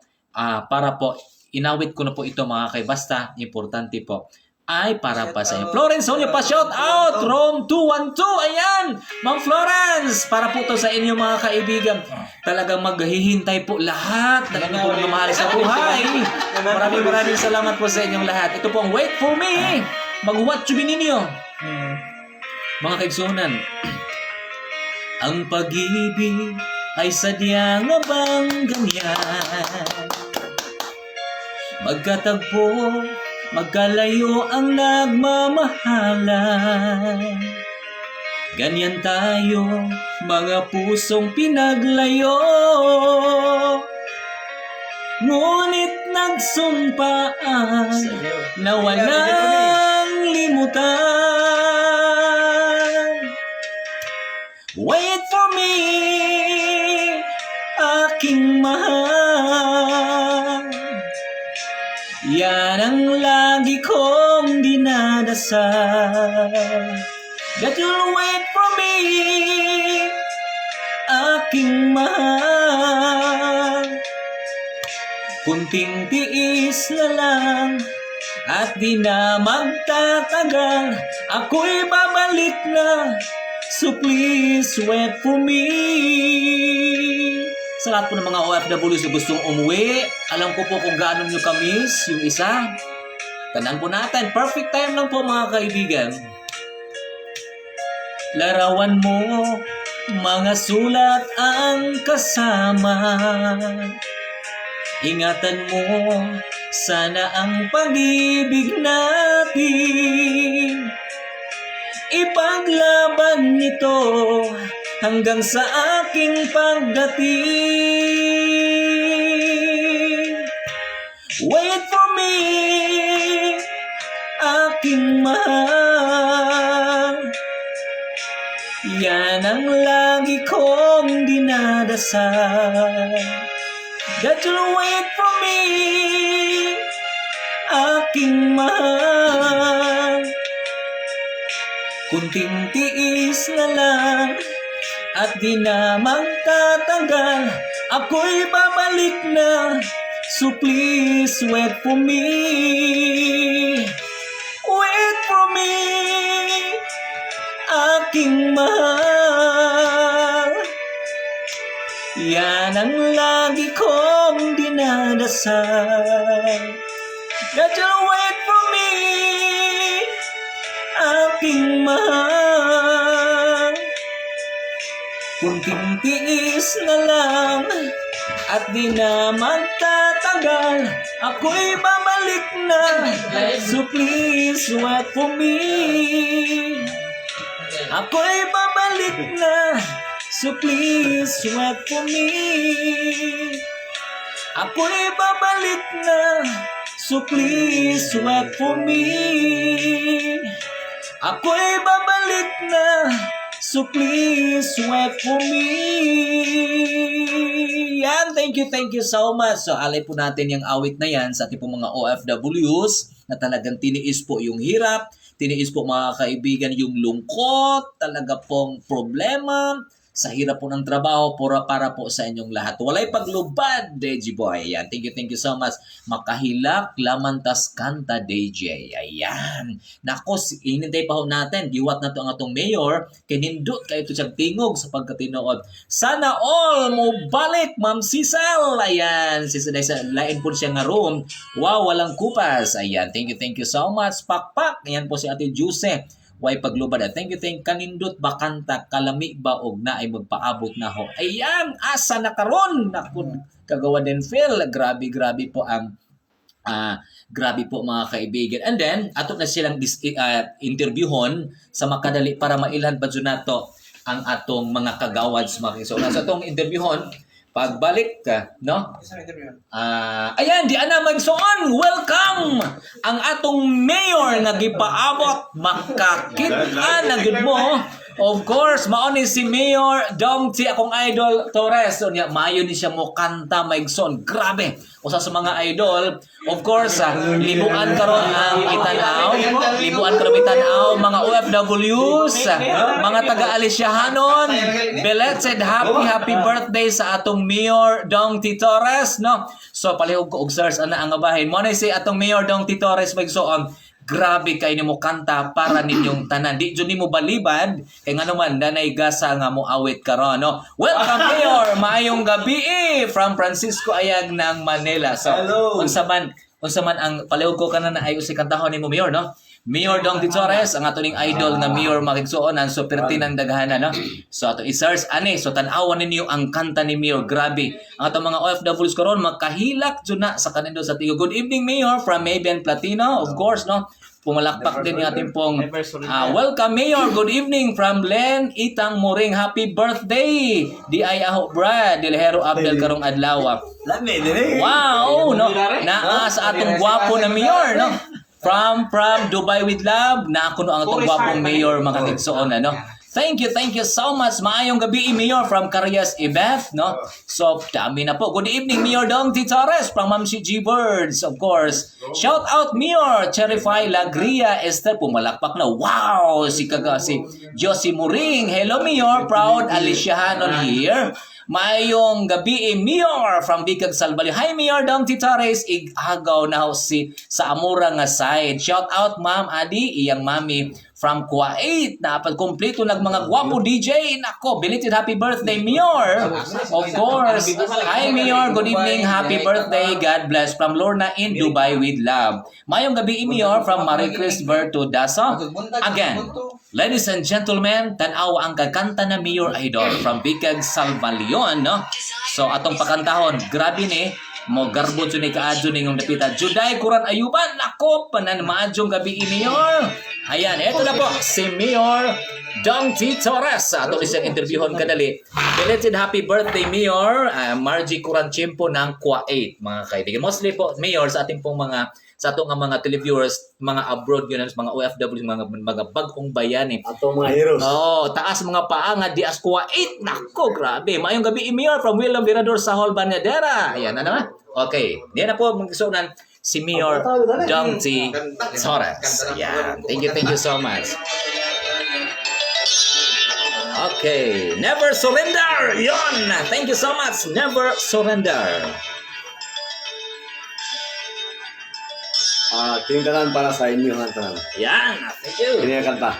para po inawit ko na po ito mga kaibigan. Basta importante po ay para pa sa inyo. Florence Sonia pa shout out Rome 212. Ayan, Ma'am Florence, para po to sa inyo mga kaibigan. Talagang maghihintay po lahat ng inyong pong mahal sa buhay. Maraming salamat po sa inyong lahat. Ito pong Wait For Me. Mag-watch ninyo. Mga kaigsunan. Ang pag-ibig ay sadyang bang ganyan. Magkatagpo, magkalayo ang nagmamahalan. Ganyan tayo, mga pusong pinaglayo. Ngunit nagsumpaan na walang limutan. Wait for me, aking mahal. Yan ang lagi kong dinadasal. That you'll wait for me, aking mahal. Kunting tiis na lang at di na magtatagal. Ako'y babalik na, so please wait for me. Sa lahat po ng mga OFW na gustong umuwi, alam ko po kung gaano nyo kamiss yung isa. Tandaan po natin, perfect time lang po mga kaibigan. Larawan mo, mga sulat ang kasama. Ingatan mo, sana ang pag-ibig natin. Ipaglaban nito hanggang sa aking pagdating. Wait for me, aking mahal. Yan ang lagi kong dinadasal. That you'll wait for me, aking mahal. Kunting tiis na lang at di na magtatagal. Ako'y babalik na, so please wait for me. Wait for me, aking mahal. Yan ang lagi kong dinadasal. That you'll wait for me, aking mahal. Kunting tiis na lang at di na magtatagal. Ako'y babalik na, so please wait for me. Ako'y babalik na, so please wait for me. Ako'y babalik na, so please wait for me. Ako'y babalik na, so please wait for me. Yan, thank you so much. So, alay po natin yung awit na yan sa ating pong mga OFWs na talagang tiniis po yung hirap, tiniis po mga kaibigan yung lungkot, talaga pong problema, sa hirap po ng trabaho para po sa inyong lahat. Walay paglubad, DJ Boy. Ayan. Thank you so much. Makahilak, lamantas kanta, DJ. Ayan. Nako, inintay pa ho natin. Giwat na to ang atong mayor. Kinindot kayo ito siyang tingog sa pagkatinood. Sana all mo balik, Ma'am Cecil. Ayan. Cecil, lain po siya nga room. Wow, walang kupas. Ayan. Thank you so much. Pakpak. Ayan po si Ate Juse. Way paglubad. Thank you kanindot bakanta kalami ba og na ay magpaabot na ho. Ayan, asa na karon. Naku, kagawa din Phil. Grabe po ang grabe po mga kaibigan. And then, ato na silang interviewon sa makadali para mailan pa nato ang atong mga kagawads mga kaibigan. So, sa atong interviewon, pagbalik ka, no? Ayan, di ana magsuon. Welcome ang atong mayor nga gipaabot makakita na gud mo. Of course, mao ni si Mayor Dong T, akong idol Torres. So, maayo ni siya mo kanta maigsoon. Grabe. Usa sa mga idol, of course, libuan karon ang itanaw. Libuan karon itanaw mga OFWs, mga taga-Aliciahanon. Belated happy birthday sa atong Mayor Dong T Torres, no? So palihog ko og sirs ana ang bahin. Mo na si atong Mayor Dong T Torres maigsoon. Grabe kay nimo kanta para ninyong tanan. Di jud nimo balibad kay ngano man danay gasa nga mo awit karon, no. Welcome Mayor, maayong gabi from Francisco Ayag ng Manila. So unsa man ang palihog ko kana na ayo si kantahon nimo Mayor, no. Mayor Dong T Torres, ang atoning idol nga Mayor makigsuon ang super tinang daghana, no. So ato i-search ani, so tan-awan ninyo ang kanta ni Mayor. Grabe. Ang atong mga OFWs karon makahilak jud na sa kanindo sa tigo. Good evening Mayor from Maven Platino, of course, no. Pumalakpak din yung ating pong welcome Mayor. Good evening from Len Itang Muring. Happy birthday. Di ay aho Brad Dilhero Abdel karong adlaw. Wow, no. Naa sa atong gwapo na Mayor, no. From Dubai with Love, na ako no ang atong gwapong Mayor mga kigsoon, no. Thank you so much. Maayong gabi Mayor from Carias Ibeth, no. So dami na po. Good evening Mayor Dong T Torres from Ma'am si G Birds, of course. Shout out Mayor Cherify Lagria Esther, pumalakpak na. Wow, si Josie Muring. Hello Mayor, proud Aliciahanon here. Mayong gabi Mayor from Bicag Salbalyo. Hi Mayor Dong T Torres, igagaw na si sa Amura nga side. Shout out Ma'am Adi, iyang mami from Kuwait. Napad kompleto nag mga gwapo DJ. Nako, belated happy birthday Mayor. Of course. Hi Mayor, good evening. Happy birthday. God bless from Lorna in Dubai with love. Mayong gabi Mayor from Marie Chris Berto Daso. Again, ladies and gentlemen, tanaw ang kakanta na Mayor Idol from Bicag Salbalyon, no? So atong pakantahon, grabe ni mo garbon ni kaadyo ningong napita. Juday Kuran Ayuban, nako panan maadjong gabi Mayor. Ayan, eto na po si Mayor Dong T Torres. Ato isang interviewon kadali. Belated happy birthday Mayor Margie Kuran Chimpo ng Kuwait, mga kaibigan. Mostly po Mayor sa ating pong sa ato nga mga televiewers, mga abroad yun, mga OFW, mga bagong bayani. Ato mga heroes. Oh, taas mga paa nga dias Kuwait. Nako, grabe. Mayong gabi Mayor from William Virador sa Hall Banadera. Ayan na naman. Okay. Diyan na po magsunan si Mayor Dong T Torres. Ayan. Thank you so much. Okay. Never surrender. Yon. Thank you so much. Never surrender. Tindahan para sa inyo ang tanan. Yan. Thank you. Kini ang kanta.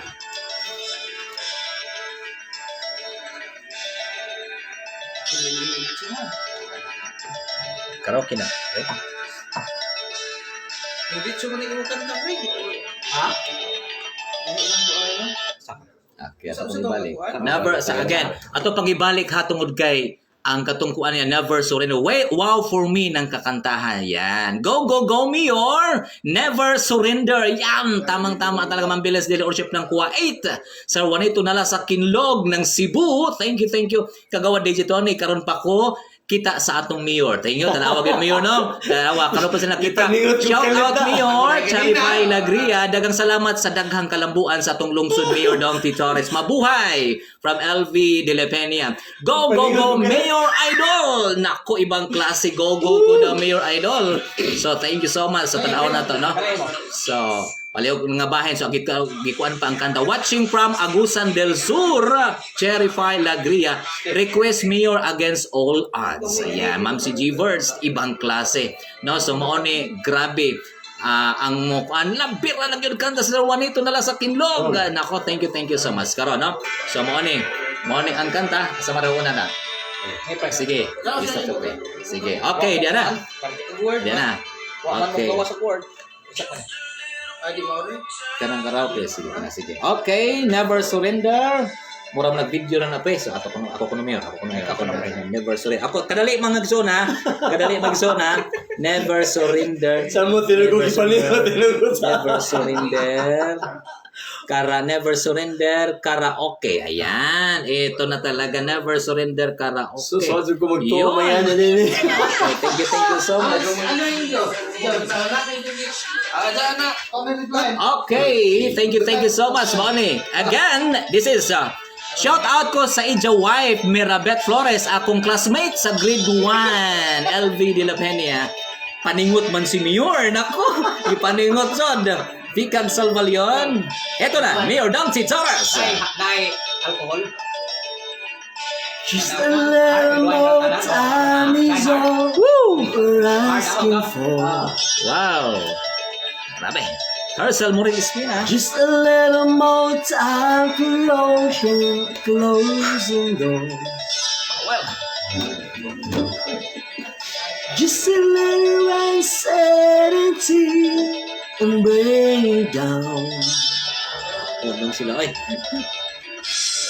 Karaoke na. Okay. Hindi siya mo na kanta, pre. Ha? Okay, ato pangibalik. Never sa again. Ato pangibalik hatungod kay ang katungkuan niya, never surrender. Wait, wow for me ng kakantahan. Yan. Go Mayor! Never surrender. Yan. Tamang-tama talaga mambilis dili worship ng Kuwait. Sa Juanito nala sa Kinlog ng Cebu. Thank you. Kagawa DJ Tony. Karon pa ko kita sa atong mayor. Tingyo, tanawa gyud mayor no. Tanawa karon pa sila kita. Ipaningot yung Shout out kalita. mayor, Charify Lagria. Dagang salamat sa daghang kalambuan sa atong lungsod Mayor Dong T. Torres. Mabuhay from LV De La Peña. Go go go Mayor Idol. Nako ibang klase go go go the Mayor Idol. So thank you so much sa tanaw na to no. So palihog nga bahin so gikuan pa ang kanta watching from Agusan del Sur Cherify Lagria request mayor against all odds. Ayan, Ma'am si G-Verse ibang klase no, so mo ni grabe ang mukuan labir na lang yun kanta sa Juanito na lang sa Kinlog. Nako, thank you so much karon no. So mo ni ang kanta sa marauna na. Sige, sige, okay, diyan na. Diyan na. Okay. Kanang karaoke, sige. Okay, never surrender. Mura mo nag-video na pre. So, ako kuno mayor. Never surrender. Ako, kadali magsona. Never surrender. Saan mo tinugog ipanito? Never surrender. Never surrender karaoke. Ayan. Ito na talaga. Never surrender karaoke. So, ko magtuwa yan na din. Okay, thank you so much. Ano yun? Okay, thank you so much, Bonnie. Again, this is shout out ko sa ija wife Mirabet Flores, akong classmate sa grade 1, LV De La Peña. Paningot man si Mayor, nako, ipaningot sod. Vican Salvalion. Eto na, Mayor Dong T. Torres. Dahil alcohol. Just a little more time is all we're asking for. Wow. Grabe. Hercel Muring Espina. Just a little more time for closing doors. Just a little uncertainty and bring it down. Unong sila, oy.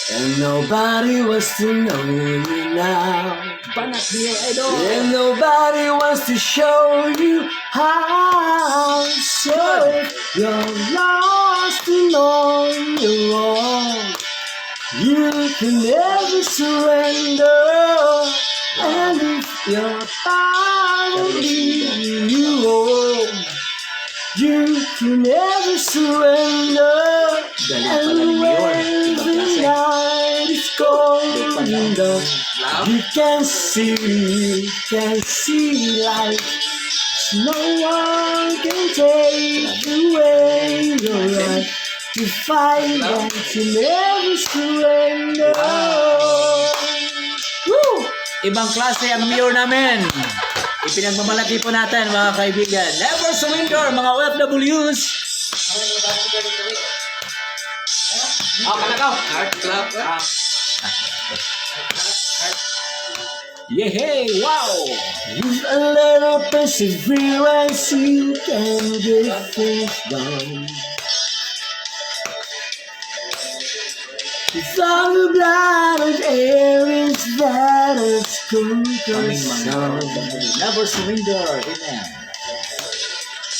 And nobody wants to know you now. Banat niyo, idol. And nobody wants to show you how. So if you're lost and on your own, you can never surrender. And if your family you own, you can never surrender. And when the night is going down, you can see light. No one can take away your right to fight and to never surrender. Woo! Ibang klase ang mayor namin. Ipinagmamalaki po natin, mga kaibigan. Never surrender, mga OFWs. Kanakaw. Heart clap. Yehey! Wow! With a little perseverance, you can get things done. Without the blood and air is that it's Kaming mga never surrender. Amen.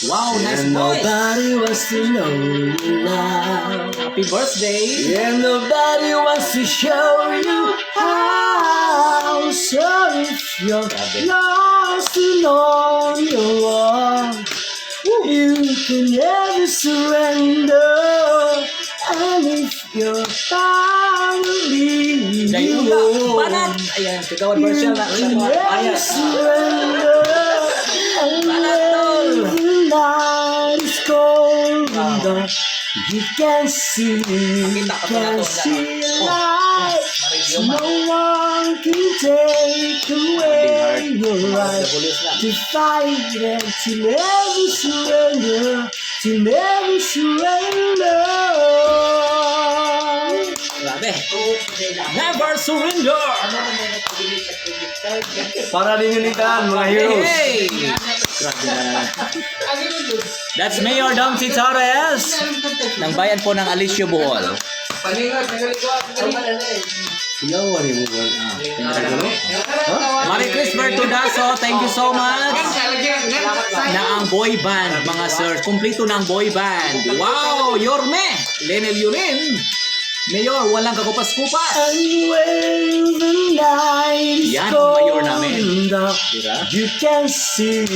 Wow, nice and voice. nobody wants to know you now. Happy birthday. And nobody wants to show you how. So if you're lost and on your own, you can never surrender. And if your family Dahil you una, own, banat. Ayan, kagawad version na. you never Ayan. surrender. And when the night is cold and dark, you can see light. No one can take away your right to fight and to never surrender, to never surrender. Grabe. Never surrender. Para din yun itaan, mga heroes. Hey! Grabe na. That's Mayor Dong T. Torres ng bayan po ng Alicio Bohol. Paningat, nagaligwa. Ilawan yung mga. Marie Chris Bertudaso, thank you so much. Na ang boy band, mga sir. Kumplito na ang boy band. Wow! Yorme! Lenel Yurin. Mayor, walang kakupas-kupas. And when the night is Yan ang mayor namin. gone dark, Diba? you can see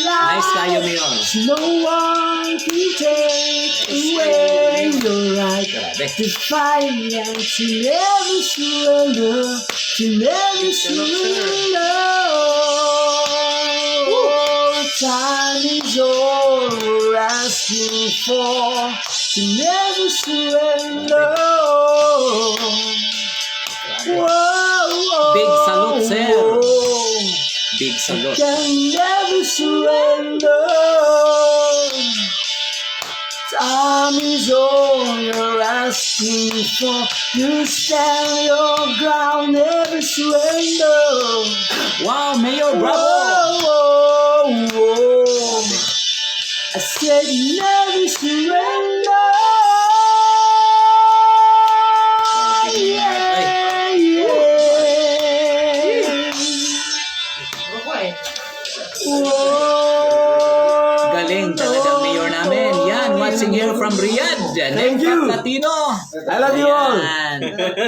light. Nice kayo, Mayor. No one can take away your right Grabe. to fight and to never surrender, to never surrender. Time is all we're asking for, to never surrender. Whoa, Big salute, sir. Big salute. can never surrender. Time is all you're asking for. You stand your ground, never surrender. Wow, Mayor, bravo! Whoa. I said never surrender. Yeah, yeah. Whoa. Galing talaga, Mayor namin. Yan, watching here from Riyadh. Thank you. Latino. I love you all. Ayan.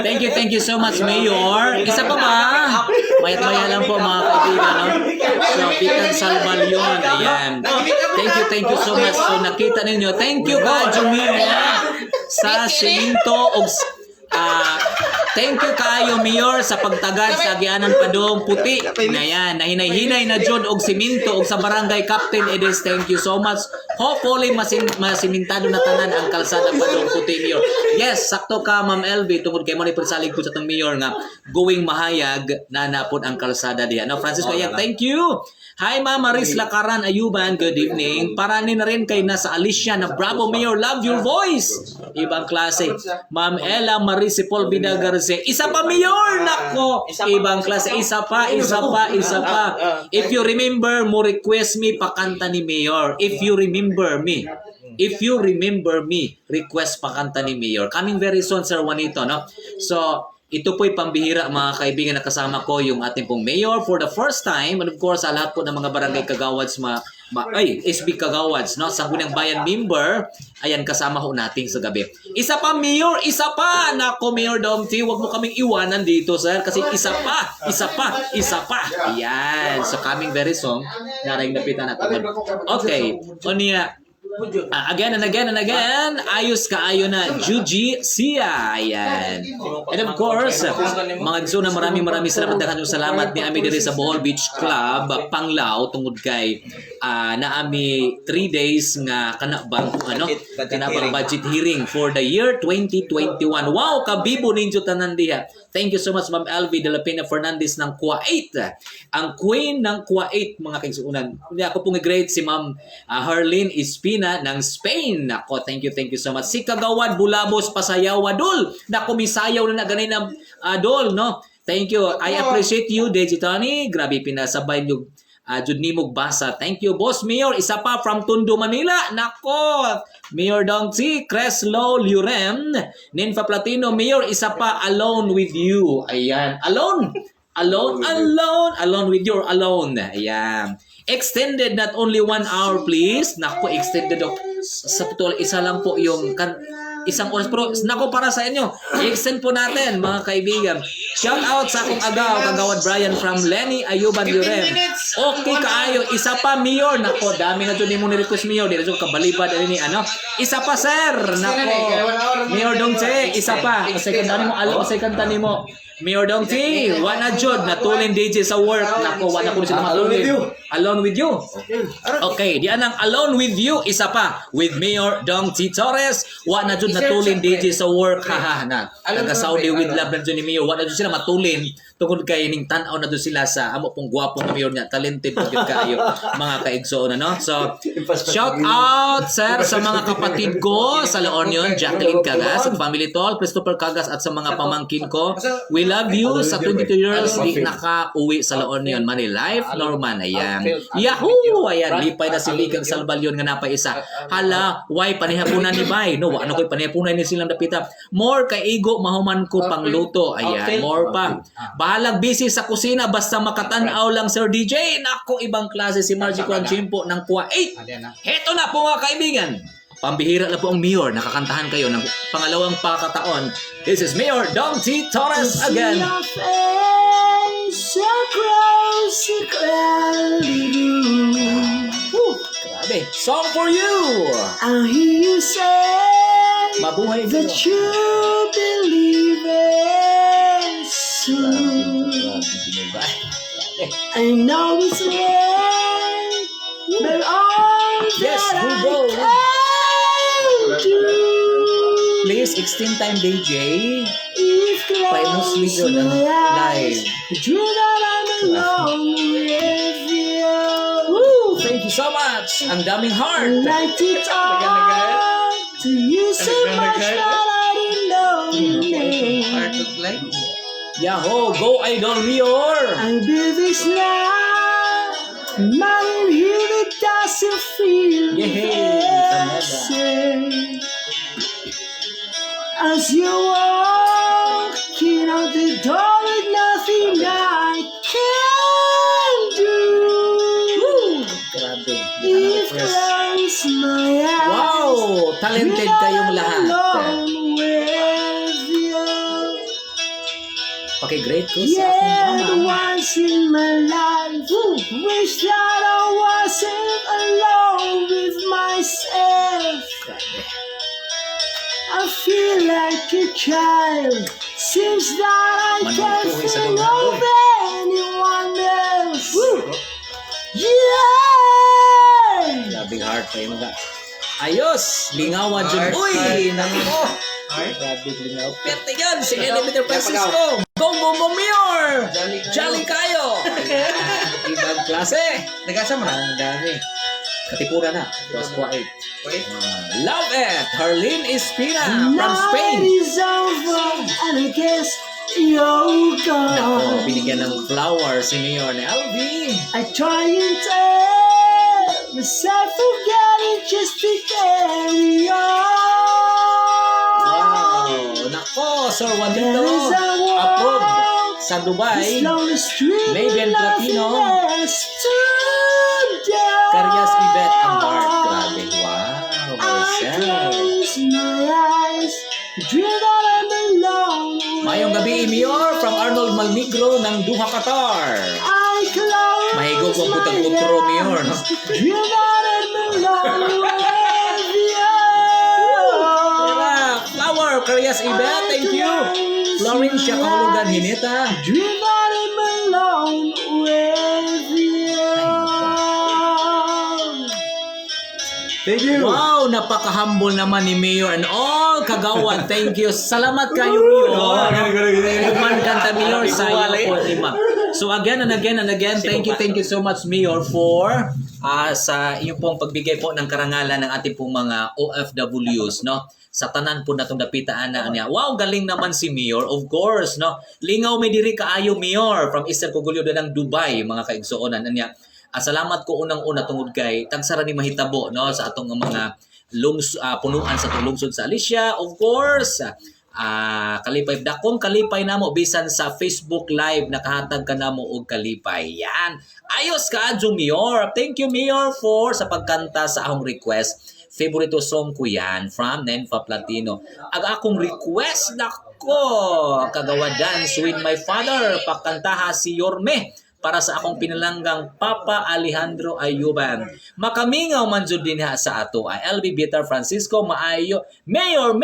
Thank you so much, Mayor. Isa pa ba? Mayat-maya lang po, mga kaibigan. No? So, Pitan Salvalion. Ayan. Thank you so much. So, nakita ninyo. Thank you, Mayor, sa siminto o thank you kayo, Mayor, sa pagtagad sa Agianan Padong Puti. Na yan, nahinay-hinay na dyan og siminto og sa barangay Captain Edes. Thank you so much. Hopefully, masimintado na tanan ang kalsada Padong Puti, Mayor. Yes, sakto ka, Ma'am LV, tungkol kay mo ni Prinsalig po sa itong Mayor nga going mahayag na napod ang kalsada diya. No, Francisco Ayag, thank you. Hi, Ma'am Maris Lakaran Ayuban, good evening. Paranin na rin kay nasa Alicia na bravo, Mayor, love your voice. Ibang klase. Ma'am Ella Marisipol Bidagarce. Isa pa, Mayor! Nako! Ibang klase. Isa pa. If you remember mo, request me pakanta ni Mayor. If you remember me, request pakanta ni Mayor. Coming very soon, Sir Juanito, no? So, ito po'y pambihira, mga kaibigan, na kasama ko yung ating pong Mayor for the first time. And of course, sa lahat po ng mga barangay kagawads, SB kagawads, no? Sangguniang Bayan member, ayan, kasama ho natin sa gabi. Isa pa, Mayor! Isa pa! Nako, Mayor Domti, huwag mo kaming iwanan dito, sir. Kasi isa pa. Ayan. So, coming very soon, naring napitan natin. Okay. O niya, again and again, ayos kaayo na Juji Sia. Ayan. And of course, mga Gso na maraming salamat. Daghang salamat ni Ami diri sa Bohol Beach Club, Panglao, tungod kay na Ami 3 days nga kanabang budget hearing for the year 2021. Wow, kabibo ninyo tanan diha. Thank you so much, Ma'am Alvi de la Pena Fernandez ng Kuwait. Ang queen ng Kuwait, mga kaigsuunan. Ako pong i-grade si Ma'am Harlene Espina ng Spain. Ako, thank you so much. Si Kagawad Bulabos Pasayaw Adol. Nako, misayaw na ganay na Adol, no? Thank you. I appreciate you, Digitani. Grabe, pinasabay nyo. Judnimog Basa. Thank you, Boss Mayor. Isa pa from Tondo, Manila. Nako, Mayor Dongsi, Creslo Lurem, Ninfa Platino. Mayor, isa pa, alone with you. Ayan. Alone with your alone. Ayan. Extended not only 1 hour, please. Nako, extended. Sa putol, isa lang po yung isang oras. Pero nako, para sa inyo, i-extend po natin, mga kaibigan. Shout out sa akong agaw, Kagawad Brian from Lenny Ayuban Lurem. Okay kaayo, isa pa, Mayor. Nako, dami na doon mo ni-request, Mayor. Di na doon kabalibad. Isa pa, sir. Nako, Mayor Dongche, isa pa. Kasi kanta ni mo. Mayor Dongchi, wala jud natulin DJ sa work. Nako, wala ko sila matulin. Alone with you. Okay, diyan ang alone with you, isa pa with Mayor Dongchi Torres. Wala jud natulin DJ sa work. Haha na. Taga Saudi with love na ni Mayor. Wala jud sila matulin tungod kay ning tan-aw na doon sila sa amo pong gwapo na Mayor niya. Talented po gyud kaayo, mga kaigsoon, no? So, shout out sir sa mga kapatid ko sa La Union, Jacqueline Cagas, Family Tol, Christopher Cagas at sa mga pamangkin ko. We love you. Sa 22 years di naka-uwi sa La Union, Manila. Life Norman. Ayan. Yahoo! Ayan. Lipay na si Ligang Salvalion nga napay isa. Hala, why panihapunan ni Bay? No, ano ko'y panihapunan ni silang dapita. More kay Igo, mahuman ko pang luto. Ayan. More pa. Bahalag busy sa kusina basta makatanaw lang, Sir DJ. Nako, ibang klase si Margie Kwan Chimpo ng Kuwait. Heto na po, mga kaibigan. Pambihira na po ang Mayor. Nakakantahan kayo ng pangalawang pakataon. This is Mayor Dong T. Torres again. Your face across the crowded room. Woo! Grabe. Song for you! I hear you say Mabuhay that kayo. you believe it soon. I know it's late, but all Yes, that we'll go. I can do Please, 16 time DJ. is Famous close video ng my eyes. live. Dream that I'm alone with you. Woo! Thank you so much. Ang daming heart. Like to talk to you so much that I didn't know your name. Heart of light. Yahoo! Go Idol Mayor! I'll be this now. Man here that doesn't feel Yay! the same. As you walking out the door with nothing I can do. Grabe. If close my eyes. Wow! Talented kayong lahat. Alone with you. Paki-great ko sa Yeah, aking the mama. once in my life. Wish that I wasn't alone with myself. Grabe. I feel like a child. Seems that I can't Manong tuloy sa think mga of doon. anyone else. Yeah! Grabing heart pa yung mga. Ayos! Lingawan dyan. Heart, Uy! Nako! Heart. Grabing lingaw. Perte yan! Si Elevator Francisco! Go, go, go, Mayor! Jolly kayo! Ibang klase! Nagasa mo na? Ang dami. Katipura na. Plus 8. Wait. Love it! Harleen Espina from Night Spain. is over and I guess you're Nako, gone. binigyan ng flower si Mayor ni Alvie. I try and tell myself forget it just to carry on. Wow! Nako, Sir There Juanito. is a Approved world, sa Dubai. slowly streaming, Maven Platino. nothing else to do. Karyas Ibet ang Bart. Grabe. Wow. I Marcel. close my eyes, dream that I'm alone. Mayong gabi, Mayor from Arnold Malmigro ng Duha, Qatar. I close Mahigop ang putag-putro, Mayor. No? dream that I'm alone with you. Tara, flower, Karyas Ibet. Thank you. Florencia Kahulugan Hinita. Dream that I'm alone with you. Thank you. Wow, napaka-humble naman ni Mayor and all kagawad. Thank you. Salamat kayo, Mayor. Kuman kanta, Mayor, sa iyo po, Ima. So again and again and again, thank you so much, Mayor, for sa inyong pong pagbigay po ng karangalan ng ating pong mga OFWs, no? Sa tanan po natong dapitaan na niya. Wow, galing naman si Mayor, of course, no? Lingaw may diri kaayo, Mayor, from Eastern Cogolyo ng Dubai, mga kaigsuonan niya. Salamat ko unang-una tungod kay tagsara ni mahitabo, no, sa atong mga punuan sa atong lungsod sa Alicia, of course. Kalipay dakong kalipay namo bisan sa Facebook Live nakahatag ka namo og kalipay. Yan. Ayos ka, Mayor. Thank you, Mayor, for sa pagkanta sa akong request. Favorito song ko yan from Nenfa Platino. Ang akong request nako, kagawa dance with my father, pakantaha si Yorme para sa akong pinalanggang Papa Alejandro Ayuban. Makamingaw man jud din ha sa ato ay LB Bitar Francisco maayo. Mayor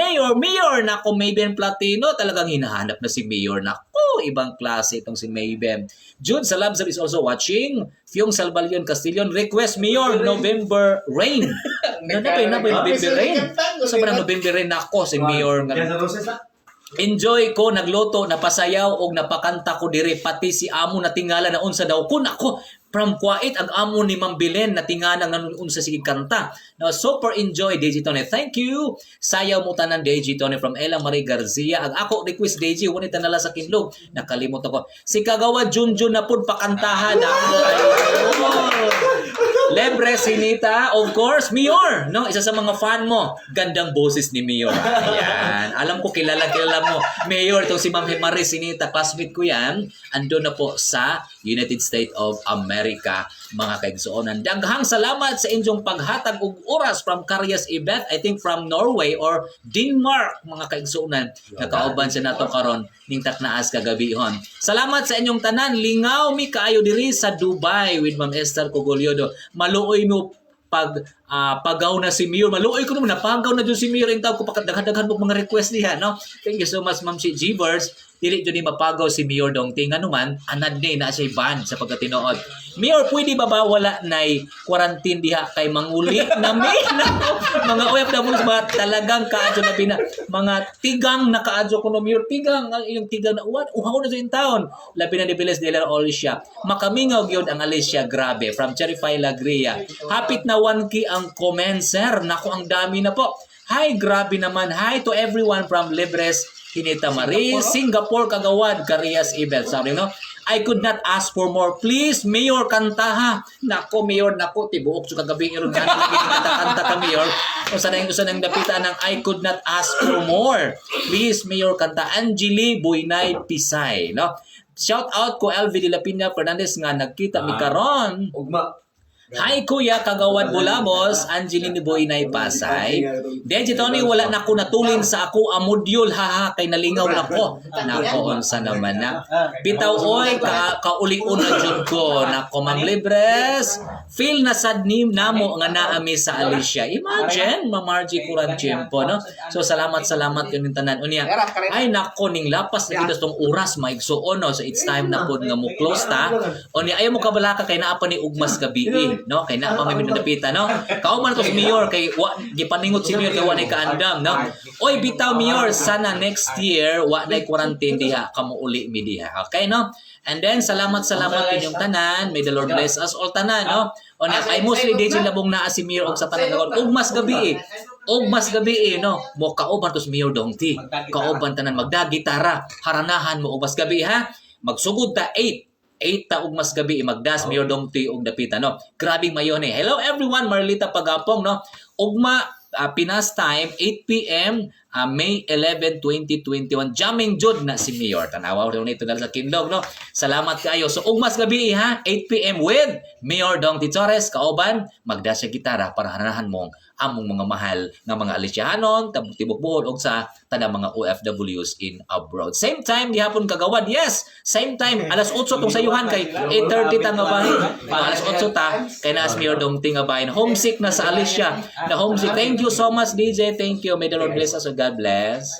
nako Mayben Platino, talagang hinahanap na si Mayor. Nako, ibang klase itong si Mayben. June Salabzab is also watching. Fiong Salvalion Castillon request Mayor November Rain. Ano ba November Rain? Sobrang November Rain nako si Mayor nga. Enjoy ko, nagloto, napasayaw og napakanta ko dire pati si amo natingala na unsa daw ko nako from Kuwait ang amo ni Ma'am Belen natingala nga unsa sige kanta. Now super enjoy DJ Tony. Thank you. Sayaw mo tanan DJ Tony from Ella Marie Garcia. Ang ako request DJ wala tanala sa kinlog. Nakalimot ako. Si Kagawa Junjun na pud pakantahan ako. Lebre Sinita, of course, Mayor, no? Isa sa mga fan mo. Gandang boses ni Mayor. Ayan. Alam ko, kilala mo. Mayor, itong si Ma'am Marie Sinita, classmate ko yan. Ando na po sa United States of America. mga kaigsuonan. Daghang salamat sa inyong paghatag og oras from Karyas Ibeth, I think from Norway or Denmark, mga kaigsuonan. Nakauban sa nato karon ning taknaas kagabihon. Salamat sa inyong tanan. Lingaw mi kaayo diri sa Dubai with Ma'am Esther Cogoliodo. Maluoy mo pagaw na si Mayor. Maluoy ko naman, napagaw na dyan si Mayor. Yung tawag ko, pakadaghan-daghan mo mga request niya, no? Thank you so much, Ma'am si Jeevers. Dili dyan mapagaw si Mayor Dongting. Ano man, anad ni na siya ban sa pagkatinood. Mayor, pwede ba wala na quarantine diha kay manguli na may mga OFW ba talagang kaadyo na bina mga tigang na kaadyo ko no Mayor, tigang ang iyong tigang na uhaw na sa yung taon. Labi na ni Biles de la Alicia. Makamingaw gyud ang Alicia, grabe. From Cherify Lagria. Hapit na 1K ang comments, sir. Naku, ang dami na po. Hi, grabe naman. Hi to everyone from Libres, Hinita Marie, Singapore, Kagawad, Karyas Ibeth. Sorry, no? I could not ask for more. Please, Mayor, kanta ha. Nako, Mayor, nako, tibuok sa kagabi iron nga kanta ka, Mayor. O sa nang dapita ng I could not ask for more. Please, Mayor, kanta. Angeli Buynay Pisay, no? Shout out ko LV de la Pina Fernandez nga nagkita mi karon. Ugma. Hi Kuya Kagawad Bulamos, Angeline Buynay Pasay. Deji Tony, wala na ko natulin sa ako a module, haha, kay nalingaw na ko. Nako, unsa naman na. Bitaw oy, kauli-una jud ko. Nako, Ma'am Libres. Feel na sad ni namo nga naami sa Alicia. Imagine, Ma'am Margie Curantiempo, no? So salamat yung tanan unya. Ay nako, ning lapas na kita tong oras maigsuon, no? So it's time na pod nga mo close ta. Unya ayo mo kabalaka kay naa pa ni ugmas gabi. No, kay na pa may minadapita, no? Kauman to si Mayor kay gipaningot si Mayor kay wa nay kaandam, no? Oy bitaw Mayor, sana next year wa nay quarantine diha kamo uli mi diha. Okay, no? And then salamat inyong tanan. May the Lord bless us all tanan, no? On I mostly dito labong naa si Mayor og sa tanan gawon. Ugmas gabi, no? Mo kauban to si Mayor Dongti. Kauban tanan magdagitara, haranahan mo ugmas gabi ha. Magsugod ta 8 ta ugmas gabi magdas Mayor Dongti og dapita, no? Grabing mayon eh. Hello everyone, Marlita Pagapong, no? Ugma Pinas time 8 PM May 11, 2021. Jamming jud na si Mayor. Tanawa ro nito dala sa Kindog, no? Salamat kayo. So ugmas gabi ha, 8 PM with Mayor Dongti Torres kauban magdas sa gitara para hanahan mong among mga mahal nga mga Alicianon, tibok buhol og sa tanang mga OFWs in abroad. Same time gihapon Kagawad. Yes, same time alas 8 tong sayuhan kay 8:30 ta nga bahin. Alas 8 ta kay naas Mayor Dongti nga bahin. Homesick na sa Alicia. Na homesick. Thank you so much DJ. Thank you. May the Lord bless us and God bless.